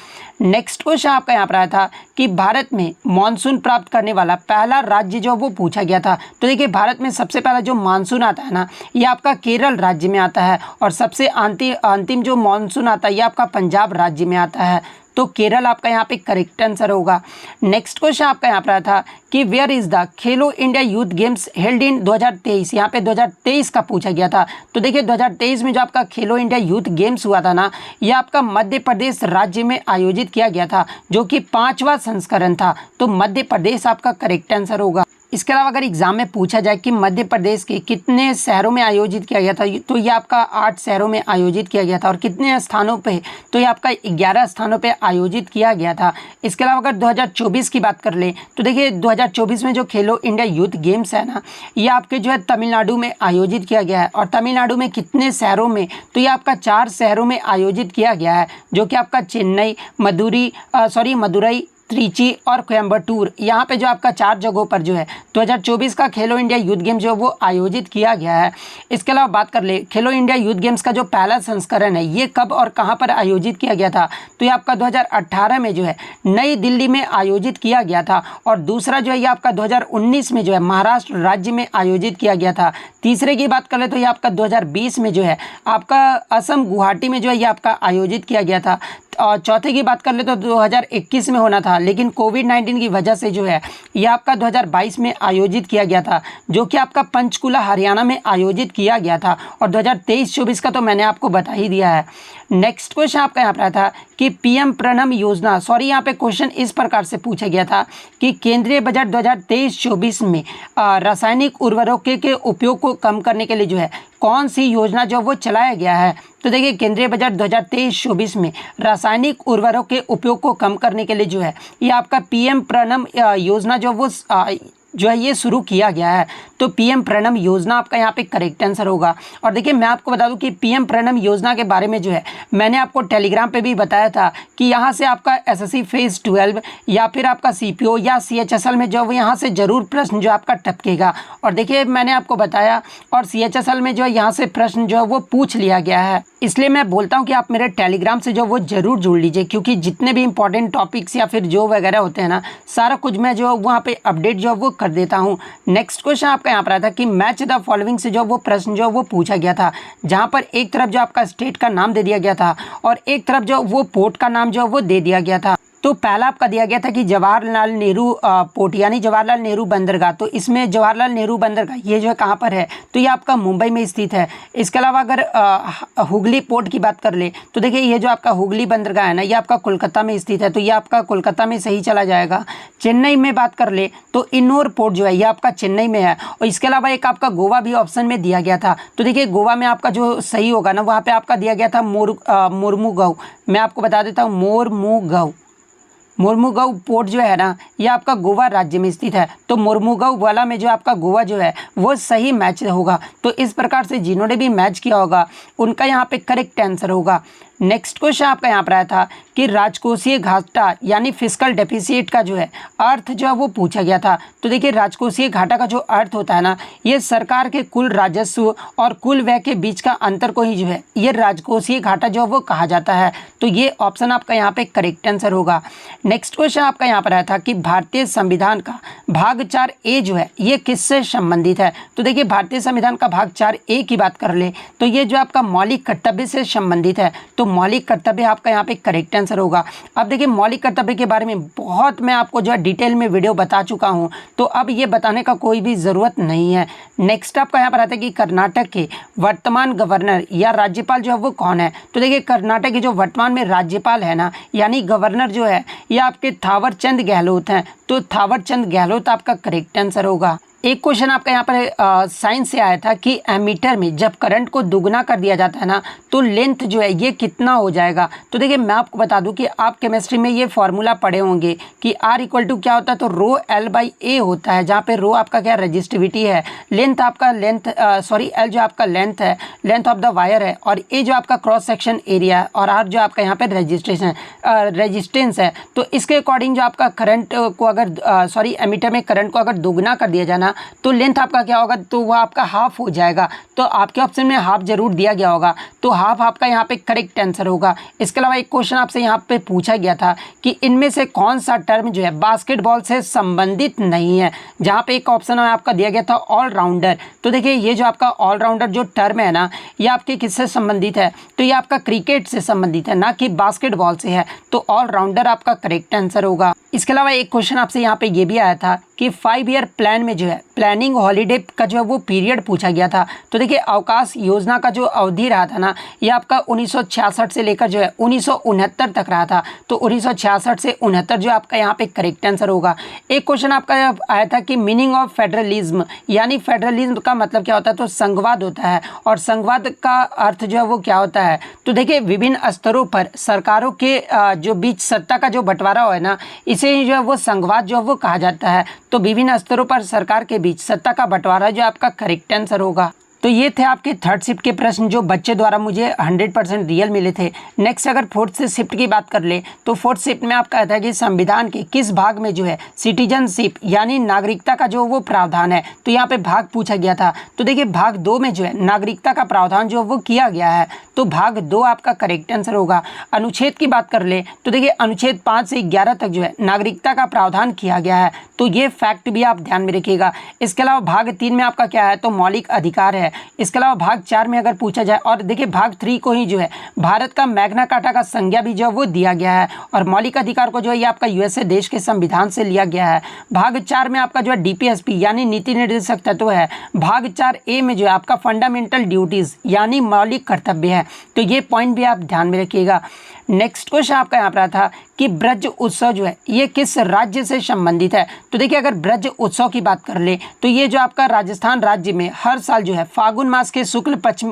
नेक्स्ट क्वेश्चन आपका यहाँ पर आया था कि भारत में मानसून प्राप्त करने वाला पहला राज्य जो वो पूछा गया था। तो देखिए भारत में सबसे पहला जो मानसून आता है ना ये आपका केरल राज्य में आता है और सबसे अंतिम जो मानसून आता है ये आपका पंजाब राज्य में आता है। तो केरल आपका यहाँ पे करेक्ट आंसर होगा। नेक्स्ट क्वेश्चन आपका यहाँ पर था कि where is the Khelo India youth games held in 2023। यहाँ पे 2023 का पूछा गया था। तो देखिए 2023 में जो आपका खेलो इंडिया यूथ गेम्स हुआ था ना ये आपका मध्य प्रदेश राज्य में आयोजित किया गया था जो कि 5वां संस्करण था। तो मध्य प्रदेश आपका करेक्ट आंसर होगा। इसके अलावा अगर एग्जाम में पूछा जाए कि मध्य प्रदेश के कितने शहरों में आयोजित किया गया था तो ये आपका 8 शहरों में आयोजित किया गया था और कितने स्थानों पे, तो ये आपका 11 स्थानों पे आयोजित किया गया था। इसके अलावा अगर 2024 की बात कर ले तो देखिए 2024 में जो खेलो इंडिया यूथ गेम्स है ना ये आपके जो है तमिलनाडु में आयोजित किया गया है। और तमिलनाडु में कितने शहरों में, तो ये आपका 4 शहरों में आयोजित किया गया है जो कि आपका चेन्नई, मदुरई, त्रिची और कोयम्बटूर, यहाँ पे जो आपका 4 जगहों पर जो है 2024 का खेलो इंडिया यूथ गेम जो वो आयोजित किया गया है। इसके अलावा बात कर ले खेलो इंडिया यूथ गेम्स का जो पहला संस्करण है ये कब और कहाँ पर आयोजित किया गया था। तो ये आपका 2018 में जो है नई दिल्ली में आयोजित किया गया था और दूसरा जो है ये आपका 2019 में जो है महाराष्ट्र राज्य में आयोजित किया गया था। तीसरे की बात कर ले तो ये आपका 2020 में जो है आपका असम गुवाहाटी में जो है ये आपका आयोजित किया गया था। चौथे की बात कर ले तो 2021 में होना था, लेकिन कोविड-19 की वजह से जो है ये आपका 2022 में आयोजित किया गया था, जो कि आपका पंचकुला हरियाणा में आयोजित किया गया था। और 2023-24 का तो मैंने आपको बता ही दिया है। नेक्स्ट क्वेश्चन आपका यहाँ पर आया था कि पीएम प्रणम योजना, सॉरी यहाँ पे क्वेश्चन इस प्रकार से पूछा गया था कि केंद्रीय बजट 2023-24 में रासायनिक उर्वरकों के उपयोग को कम करने के लिए जो है कौन सी योजना जो वो चलाया गया है। तो देखिए केंद्रीय बजट 2023-24 में रासायनिक उर्वरकों के उपयोग को कम करने के लिए जो है ये आपका पीएम प्रणम योजना जो है ये शुरू किया गया है। तो पीएम प्रणम योजना आपका यहाँ पे करेक्ट आंसर होगा। और देखिए मैं आपको बता दूं कि पीएम प्रणम योजना के बारे में जो है मैंने आपको टेलीग्राम पे भी बताया था कि यहाँ से आपका एसएससी फेज 12 या फिर आपका सीपीओ या सीएचएसएल में जो यहाँ से जरूर प्रश्न जो आपका टपकेगा। और देखिए मैंने आपको बताया, और सीएचएसएल में जो है यहाँ से प्रश्न जो है वो पूछ लिया गया है। इसलिए मैं बोलता हूँ कि आप मेरे टेलीग्राम से जो वो ज़रूर जुड़ लीजिए, क्योंकि जितने भी इंपॉर्टेंट टॉपिक्स या फिर जो वगैरह होते हैं ना, सारा कुछ मैं जो वहाँ पे अपडेट जो वो कर देता हूँ। नेक्स्ट क्वेश्चन आपका यहाँ पर आया था कि मैच द फॉलोइंग से जो वो प्रश्न जो वो पूछा गया था, जहाँ पर एक तरफ जो आपका स्टेट का नाम दे दिया गया था और एक तरफ जो वो पोर्ट का नाम जो वो दे दिया गया था। तो पहला आपका दिया गया था कि जवाहरलाल नेहरू पोर्ट यानी जवाहरलाल नेहरू बंदरगाह। तो इसमें जवाहरलाल नेहरू बंदरगाह ये जो है कहाँ पर है, तो ये आपका मुंबई में स्थित है। इसके अलावा अगर हुगली पोर्ट की बात कर ले तो देखिए ये जो आपका हुगली बंदरगाह है ना, ये आपका कोलकाता में स्थित है, तो ये आपका कोलकाता में सही चला जाएगा। चेन्नई में बात कर ले तो इन्नोर पोर्ट जो है ये आपका चेन्नई में है। और इसके अलावा एक आपका गोवा भी ऑप्शन में दिया गया था, तो देखिए गोवा में आपका जो सही होगा ना, वहाँ पर आपका दिया गया था मोरमुगांव। मैं आपको बता देता हूँ मोरमुगांव पोर्ट जो है ना, ये आपका गोवा राज्य में स्थित है। तो मोरमुगांव वाला में जो आपका गोवा जो है वो सही मैच होगा। तो इस प्रकार से जिन्होंने भी मैच किया होगा उनका यहाँ पे करेक्ट आंसर होगा। नेक्स्ट क्वेश्चन आपका यहाँ पर आया था कि राजकोषीय घाटा यानी फिस्कल डेफिसिट का जो है अर्थ जो है वो पूछा गया था। तो देखिए राजकोषीय घाटा का जो अर्थ होता है ना, ये सरकार के कुल राजस्व और कुल व्यय के बीच का अंतर को ही जो है ये राजकोषीय घाटा जो है वो कहा जाता है। तो ये ऑप्शन आपका यहाँ पे करेक्ट आंसर होगा। नेक्स्ट क्वेश्चन आपका यहाँ पर आया था कि भारतीय संविधान का भाग 4A जो है ये किससे संबंधित है। तो देखिए भारतीय संविधान का भाग 4A की बात कर ले तो ये जो आपका मौलिक कर्तव्य से संबंधित है। तो मौलिक कर्तव्य आपका यहाँ पे करेक्ट आंसर होगा। अब देखिए मौलिक कर्तव्य के बारे में बहुत मैं आपको जो है डिटेल में वीडियो बता चुका हूँ, तो अब ये बताने का कोई भी ज़रूरत नहीं है। नेक्स्ट आपका यहाँ पर आता है कि कर्नाटक के वर्तमान गवर्नर या राज्यपाल जो है वो कौन है। तो देखिए कर्नाटक के जो वर्तमान में राज्यपाल है ना, यानी गवर्नर जो है ये आपके थावर चंद गहलोत हैं। तो थावर चंद गहलोत आपका करेक्ट आंसर होगा। एक क्वेश्चन आपका यहाँ पर साइंस से आया था कि एमीटर में जब करंट को दुगना कर दिया जाता है ना, तो लेंथ जो है ये कितना हो जाएगा। तो देखिए मैं आपको बता दूं कि आप केमिस्ट्री में ये फॉर्मूला पढ़े होंगे कि R इक्वल टू क्या होता है, तो रो L/A होता है, जहाँ पे रो आपका क्या रेजिस्टिविटी है, लेंथ आपका L जो आपका लेंथ है, लेंथ ऑफ द वायर है, और A जो आपका क्रॉस सेक्शन एरिया है, और R जो आपका यहाँ पे रेजिस्टेंस है। तो इसके अकॉर्डिंग जो आपका करंट को अगर एमीटर में करंट को अगर दोगुना कर दिया जाना तो लेंथ आपका क्या होगा, तो वह आपका हाफ हो जाएगा। तो आपके ऑप्शन में हाफ जरूर दिया गया होगा, तो हाफ आपका यहाँ पे करेक्ट आंसर होगा। इसके अलावा एक क्वेश्चन आपसे यहाँ पे पूछा गया था कि इनमें से कौन सा टर्म जो है बास्केटबॉल से संबंधित नहीं है, जहाँ पे एक ऑप्शन आपका दिया गया था ऑलराउंडर। तो देखिए ये जो आपका ऑलराउंडर जो टर्म है ना, ये आपके किससे संबंधित है, तो ये आपका क्रिकेट से संबंधित है, ना कि बास्केटबॉल से है। तो ऑलराउंडर आपका करेक्ट आंसर होगा। इसके अलावा एक क्वेश्चन आपसे यहाँ पे ये भी आया था कि 5 ईयर प्लान में जो है प्लानिंग हॉलीडे का जो है वो पीरियड पूछा गया था। तो देखिए अवकाश योजना का जो अवधि रहा था ना, ये आपका 1966 से लेकर जो है 1969 तक रहा था। तो 1966 से 69 जो आपका यहाँ पे करेक्ट आंसर होगा। एक क्वेश्चन आपका आया था कि मीनिंग ऑफ फेडरलिज्म, यानी फेडरलिज्म का मतलब क्या होता है, तो संघवाद होता है, और संघवाद का अर्थ जो है वो क्या होता है। तो देखिए विभिन्न स्तरों पर सरकारों के जो बीच सत्ता का जो बंटवारा हो है ना, इसे जो है वो संघवाद जो है वो कहा जाता है। तो विभिन्न स्तरों पर सरकार के बीच सत्ता का बंटवारा जो आपका करेक्ट आंसर होगा। तो ये थे आपके थर्ड शिफ्ट के प्रश्न जो बच्चे द्वारा मुझे 100% रियल मिले थे। नेक्स्ट अगर फोर्थ शिफ्ट की बात कर ले तो फोर्थ शिफ्ट में आपका कहता है कि संविधान के किस भाग में जो है सिटीजनशिप यानी नागरिकता का जो वो प्रावधान है। तो यहाँ पे भाग पूछा गया था। तो देखिए भाग 2 में जो है नागरिकता का प्रावधान जो वो किया गया है। तो भाग 2 आपका करेक्ट आंसर होगा। अनुच्छेद की बात कर ले तो देखिए अनुच्छेद 5 से 11 तक जो है नागरिकता का प्रावधान किया गया है। तो ये फैक्ट भी आप ध्यान में रखिएगा। इसके अलावा भाग 3 में आपका क्या है, तो मौलिक अधिकार है। है। इसके अलावा भाग 4 में अगर पूछा जाए, और देखिए भाग 3 को ही जो है भारत का मैग्ना कार्टा का संज्ञा भी जो है वो दिया गया है, और मौलिक अधिकार को जो है ये आपका यूएसए देश के संविधान से लिया गया है। भाग 4 में आपका जो है डीपीएसपी यानी नीति निर्देशक तत्व है। भाग 4A में जो है आपका फंडामेंटल ड्यूटीज यानी मौलिक कर्तव्य है। तो ये पॉइंट भी आप ध्यान में रखिएगा। नेक्स्ट क्वेश्चन आपका यहाँ पर था कि ब्रज उत्सव जो है ये किस राज्य से संबंधित है। तो देखिए अगर ब्रज उत्सव की बात कर ले तो ये जो आपका राजस्थान राज्य में हर साल जो है फागुन मास के शुक्ल पक्ष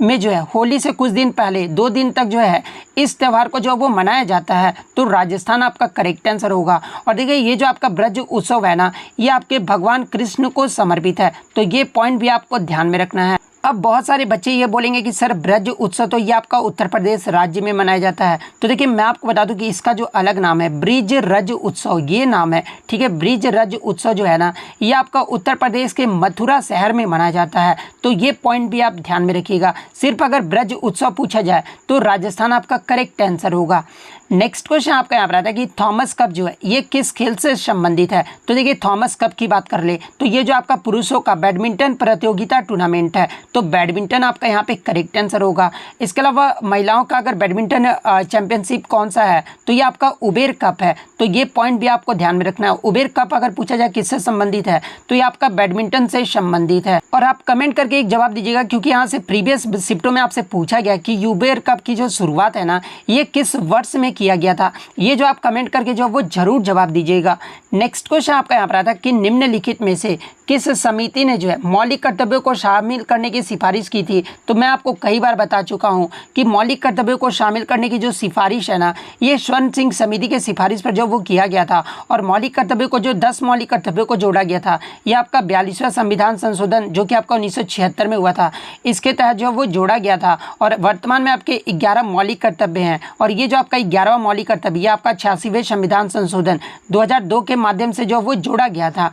में जो है होली से कुछ दिन पहले 2 दिन तक जो है इस त्यौहार को जो वो मनाया जाता है। तो राजस्थान आपका करेक्ट आंसर होगा। और देखिए ये जो आपका ब्रज उत्सव है ना, ये आपके भगवान कृष्ण को समर्पित है। तो ये पॉइंट भी आपको ध्यान में रखना है। अब बहुत सारे बच्चे ये बोलेंगे कि सर ब्रज उत्सव तो ये आपका उत्तर प्रदेश राज्य में मनाया जाता है। तो देखिए मैं आपको बता दूं कि इसका जो अलग नाम है ब्रिज रज उत्सव, ये नाम है, ठीक है। ब्रिज रज उत्सव जो है ना ये आपका उत्तर प्रदेश के मथुरा शहर में मनाया जाता है। तो ये पॉइंट भी आप ध्यान में रखिएगा। सिर्फ अगर ब्रज उत्सव पूछा जाए तो राजस्थान आपका करेक्ट आंसर होगा। नेक्स्ट क्वेश्चन आपका यहाँ पर आता है कि थॉमस कप जो है ये किस खेल से संबंधित है। तो देखिए थॉमस कप की बात कर ले तो ये जो आपका पुरुषों का बैडमिंटन प्रतियोगिता टूर्नामेंट है। तो बैडमिंटन आपका यहाँ पे करेक्ट आंसर होगा। इसके अलावा महिलाओं का अगर बैडमिंटन चैंपियनशिप कौन सा है तो ये आपका उबेर कप है। तो ये पॉइंट भी आपको ध्यान में रखना है। उबेर कप अगर पूछा जाए किससे संबंधित है तो ये आपका बैडमिंटन से संबंधित है। और आप कमेंट करके एक जवाब दीजिएगा, क्योंकि यहाँ से प्रीवियस शिफ्टों में आपसे पूछा गया कि उबेर कप की जो शुरुआत है ना ये किस वर्ष में किया गया था। ये जो आप कमेंट करके जो वो जरूर जवाब दीजिएगा। नेक्स्ट क्वेश्चन आपका यहाँ पर आता है कि निम्नलिखित में से किस समिति ने जो है मौलिक कर्तव्यों को शामिल करने की सिफारिश की थी। तो मैं आपको कई बार बता चुका हूँ कि मौलिक कर्तव्यों को शामिल करने की जो सिफारिश है ना ये स्वर्ण सिंह समिति के सिफारिश पर जो वो किया गया था। और मौलिक कर्तव्यों को जो 10 मौलिक कर्तव्यों को जोड़ा गया था ये आपका 42वां संविधान संशोधन जो कि आपका 1976 में हुआ था, इसके तहत जो वो जोड़ा गया था। और वर्तमान में आपके 11 मौलिक कर्तव्य हैं, और ये जो आपका 11वां मौलिक कर्तव्य ये आपका 86वें संविधान संशोधन 2002 के माध्यम से जो वो जोड़ा गया था।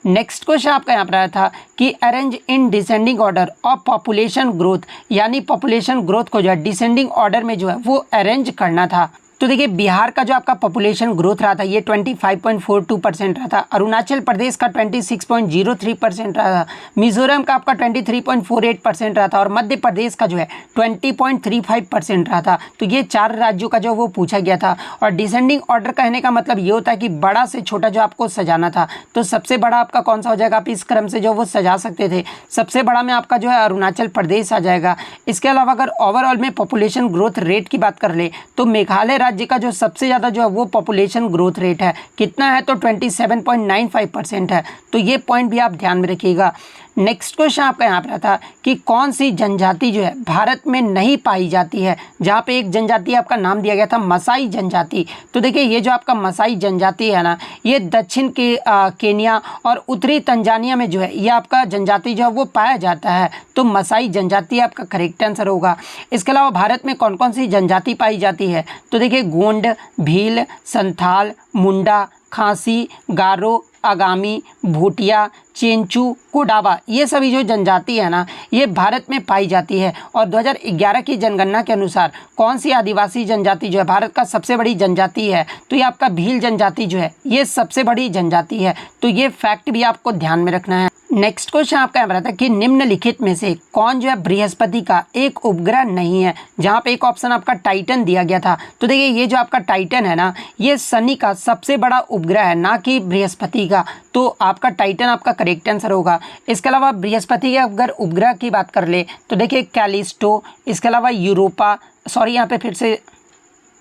नेक्स्ट क्वेश्चन आपका यहाँ पर आया था कि arrange in descending order of population growth, यानी पॉपुलेशन ग्रोथ को जो है डिसेंडिंग ऑर्डर में जो है वो अरेंज करना था। तो देखिए बिहार का जो आपका पॉपुलेशन ग्रोथ रहा था ये 25.42% रहा था। अरुणाचल प्रदेश का 26.03% रहा था। मिजोरम का आपका 23.48% रहा था। और मध्य प्रदेश का जो है 20.35% रहा था। तो ये 4 राज्यों का जो वो पूछा गया था। और डिसेंडिंग ऑर्डर कहने का मतलब ये होता है कि बड़ा से छोटा जो आपको सजाना था। तो सबसे बड़ा आपका कौन सा हो जाएगा, आप इस क्रम से जो वो सजा सकते थे। सबसे बड़ा में आपका जो है अरुणाचल प्रदेश आ जाएगा। इसके अलावा अगर ओवरऑल में पॉपुलेशन ग्रोथ रेट की बात कर ले तो मेघालय राज्य का जो सबसे ज़्यादा जो है वो पॉपुलेशन ग्रोथ रेट है, कितना है तो 27.95% है। तो ये पॉइंट भी आप ध्यान में रखिएगा। नेक्स्ट क्वेश्चन आपका यहाँ पर था कि कौन सी जनजाति जो है भारत में नहीं पाई जाती है। जहाँ पे एक जनजाति आपका नाम दिया गया था मसाई जनजाति। तो देखिए ये जो आपका मसाई जनजाति है ना ये दक्षिण के केनिया और उत्तरी तंजानिया में जो है ये आपका जनजाति जो है वो पाया जाता है। तो मसाई जनजाति आपका करेक्ट आंसर होगा। इसके अलावा भारत में कौन कौन सी जनजाति पाई जाती है तो देखिए गोंड, भील, संथाल, मुंडा, खासी, गारो, आगामी, भूटिया, चेंचू, कोडावा, ये सभी जो जनजाति है ना ये भारत में पाई जाती है। और 2011 की जनगणना के अनुसार कौन सी आदिवासी जनजाति जो है भारत का सबसे बड़ी जनजाति है तो ये आपका भील जनजाति जो है ये सबसे बड़ी जनजाति है। तो ये फैक्ट भी आपको ध्यान में रखना है। नेक्स्ट क्वेश्चन आपका यहाँ था कि निम्नलिखित में से कौन जो है बृहस्पति का एक उपग्रह नहीं है। जहाँ पे एक ऑप्शन आपका टाइटन दिया गया था। तो देखिए ये जो आपका टाइटन है ना ये शनि का सबसे बड़ा उपग्रह है, ना कि बृहस्पति का। तो आपका टाइटन आपका करेक्ट आंसर होगा। इसके अलावा बृहस्पति के अगर उपग्रह की बात कर ले तो देखिए कैलिस्टो, इसके अलावा यूरोपा, यहाँ पे फिर से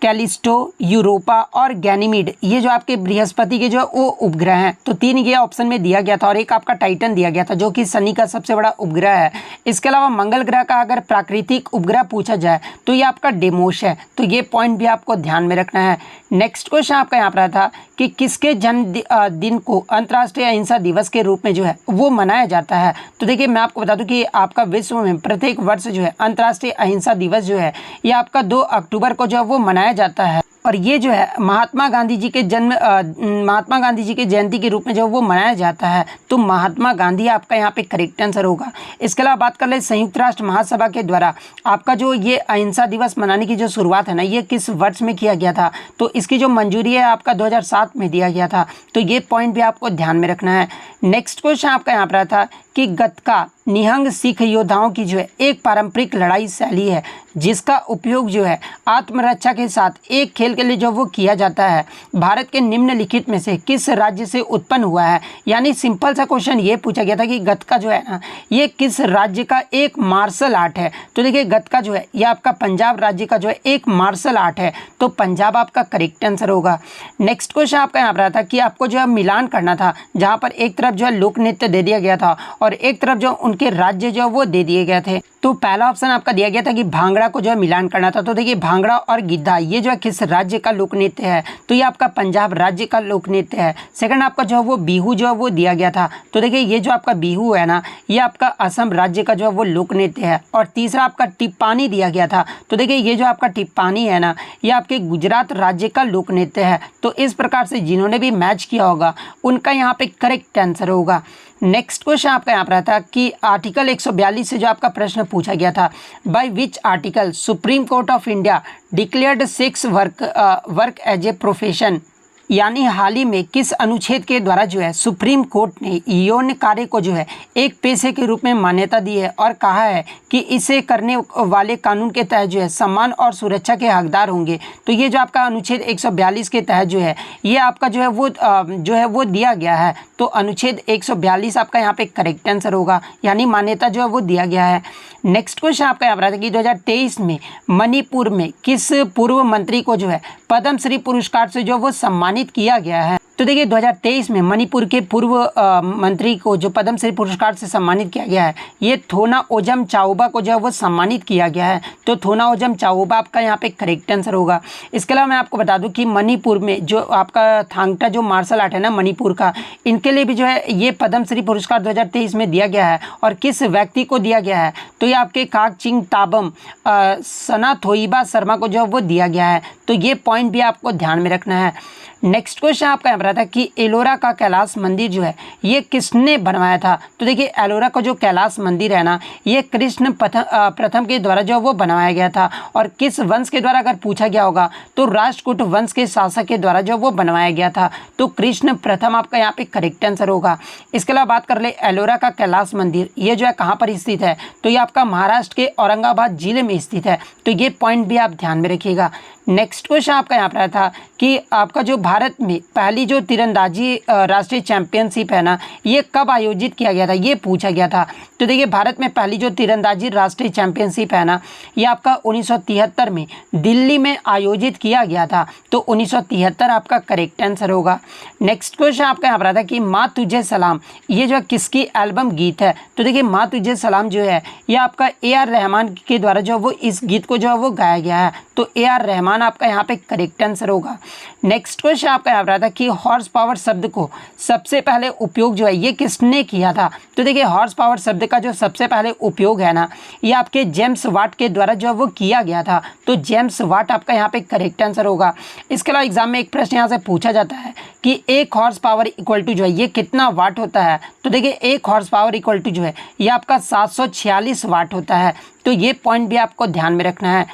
कैलिस्टो, यूरोपा और गैनीमीड, ये जो आपके बृहस्पति के जो वो उपग्रह हैं। तो 3 ये ऑप्शन में दिया गया था और एक आपका टाइटन दिया गया था जो कि शनि का सबसे बड़ा उपग्रह है। इसके अलावा मंगल ग्रह का अगर प्राकृतिक उपग्रह पूछा जाए तो ये आपका डेमोस है। तो ये पॉइंट भी आपको ध्यान में रखना है। नेक्स्ट क्वेश्चन आपका यहाँ पर था कि किसके जन्मदिन को अंतर्राष्ट्रीय अहिंसा दिवस के रूप में जो है वो मनाया जाता है। तो देखिए मैं आपको बता दूं कि आपका विश्व में प्रत्येक वर्ष जो है अंतर्राष्ट्रीय अहिंसा दिवस जो है ये आपका 2 अक्टूबर को जो है वो मनाया जाता है। और ये जो है महात्मा गांधी जी के जयंती के रूप में जो वो मनाया जाता है। तो महात्मा गांधी आपका यहाँ पे करेक्ट आंसर होगा। इसके अलावा बात कर ले संयुक्त राष्ट्र महासभा के द्वारा आपका जो ये अहिंसा दिवस मनाने की जो शुरुआत है ना ये किस वर्ष में किया गया था। तो इसकी जो मंजूरी है आपका 2007 में दिया गया था। तो ये पॉइंट भी आपको ध्यान में रखना है। नेक्स्ट क्वेश्चन आपका यहाँ पर था कि गतका निहंग सिख योद्धाओं की जो है एक पारंपरिक लड़ाई शैली है जिसका उपयोग जो है आत्मरक्षा के साथ एक खेल के लिए जो वो किया जाता है। भारत के निम्नलिखित में से किस राज्य से उत्पन्न हुआ है? यानी सिंपल सा क्वेश्चन ये पूछा गया था कि गतका जो है ना ये किस राज्य का एक मार्शल आर्ट है। तो देखिए गतका जो है ये आपका पंजाब राज्य का जो है एक मार्शल आर्ट है, तो पंजाब आपका करेक्ट आंसर होगा। नेक्स्ट क्वेश्चन आपका यहाँ पर रहा था कि आपको जो है मिलान करना था, जहाँ पर एक तरफ जो है लोक नृत्य दे दिया गया था और एक तरफ जो उनके राज्य जो वो दे दिए गए थे। तो पहला ऑप्शन आपका दिया गया था कि भांगड़ा को जो है मिलान करना था। तो देखिए भांगड़ा और गिद्धा ये जो है किस राज्य का लोक नृत्य है? तो ये आपका पंजाब राज्य का लोक नृत्य है। सेकंड आपका जो है वो बिहू जो है वो दिया गया था। तो देखिए ये जो आपका बिहू है ना ये आपका असम राज्य का जो है वो लोक नृत्य है। और तीसरा आपका टिप्पानी दिया गया था। तो देखिए ये जो आपका टिप्पानी है ना ये आपके गुजरात राज्य का लोक नृत्य है। तो इस प्रकार से जिन्होंने भी मैच किया होगा उनका यहाँ पे करेक्ट आंसर होगा। नेक्स्ट क्वेश्चन आपका यहाँ पर आता है कि आर्टिकल 142 से जो आपका प्रश्न पूछा गया था, by which article Supreme Court of India declared sex work as a profession. यानी हाल ही में किस अनुच्छेद के द्वारा जो है सुप्रीम कोर्ट ने यौन कार्य को जो है एक पेशे के रूप में मान्यता दी है और कहा है कि इसे करने वाले कानून के तहत जो है सम्मान और सुरक्षा के हकदार होंगे। तो ये जो आपका अनुच्छेद 142 के तहत जो है ये आपका जो है वो दिया गया है। तो अनुच्छेद 142 आपका यहाँ पे करेक्ट आंसर होगा, यानी मान्यता जो है वो दिया गया है। नेक्स्ट क्वेश्चन आपका यहाँ पर आता है कि 2023 में मणिपुर में किस पूर्व मंत्री को जो है पद्मश्री पुरस्कार से जो वो सम्मानित किया गया है? तो देखिए 2023 में मणिपुर के पूर्व मंत्री को जो पद्मश्री पुरस्कार से सम्मानित किया गया है ये थोना ओजम चाओबा को जो है वो सम्मानित किया गया है। तो थोना ओजम चाओबा आपका यहाँ पे करेक्ट आंसर होगा। इसके अलावा मैं आपको बता दूं कि मणिपुर में जो आपका थांगटा जो मार्शल आर्ट है ना मणिपुर का, इनके लिए भी जो है ये पद्मश्री पुरस्कार 2023 में दिया गया है। और किस व्यक्ति को दिया गया है? तो ये आपके काकचिंग ताबम सनाथोइबा शर्मा को जो है वो दिया गया है। तो ये पॉइंट भी आपको ध्यान में रखना है। नेक्स्ट क्वेश्चन आपका यहाँ पर आता है कि एलोरा का कैलाश मंदिर जो है ये किसने बनवाया था? तो देखिए एलोरा का जो कैलाश मंदिर है ना ये कृष्ण प्रथम के द्वारा जो वो बनवाया गया था। और किस वंश के द्वारा अगर पूछा गया होगा तो राष्ट्रकूट वंश के शासक के द्वारा जो वो बनवाया गया था। तो कृष्ण प्रथम आपका यहाँ पे करेक्ट आंसर होगा। इसके अलावा बात कर ले एलोरा का कैलाश मंदिर ये जो है कहाँ पर स्थित है? तो ये आपका महाराष्ट्र के औरंगाबाद जिले में स्थित है। तो ये पॉइंट भी आप ध्यान में रखिएगा। नेक्स्ट क्वेश्चन आपका यहाँ पर था कि आपका जो भारत में पहली जो तीरंदाजी राष्ट्रीय चैंपियनशिप है ना ये कब आयोजित किया गया था? ये पूछा गया था। तो देखिए भारत में पहली जो तीरंदाजी राष्ट्रीय चैंपियनशिप है ना ये आपका 1973 में दिल्ली में आयोजित किया गया था। तो 1973 आपका करेक्ट आंसर होगा। नेक्स्ट क्वेश्चन आपका यहाँ पर था कि माँ तुझे सलाम ये जो किसकी एल्बम गीत है? तो देखिए माँ तुझे सलाम जो है ये आपका AR रहमान के द्वारा जो वो इस गीत को जो है वो गाया गया है। तो AR रहमान आपका यहाँ पे करेक्ट आंसर होगा। नेक्स्ट क्वेश्चन आपका यहाँ पर था कि हॉर्स पावर शब्द को सबसे पहले उपयोग जो है ये किसने किया था? तो देखिए हॉर्स पावर शब्द का जो सबसे पहले उपयोग है ना ये आपके जेम्स वाट के द्वारा जो वो किया गया था। तो जेम्स वाट आपका यहाँ पे करेक्ट आंसर होगा। इसके अलावा एग्जाम में एक प्रश्न यहाँ से पूछा जाता है कि एक हॉर्स पावर इक्वल टू जो है ये कितना वाट होता है? तो देखिए एक हॉर्स पावर इक्वल टू जो है ये आपका 746 वाट होता है। तो ये पॉइंट भी आपको ध्यान में रखना है।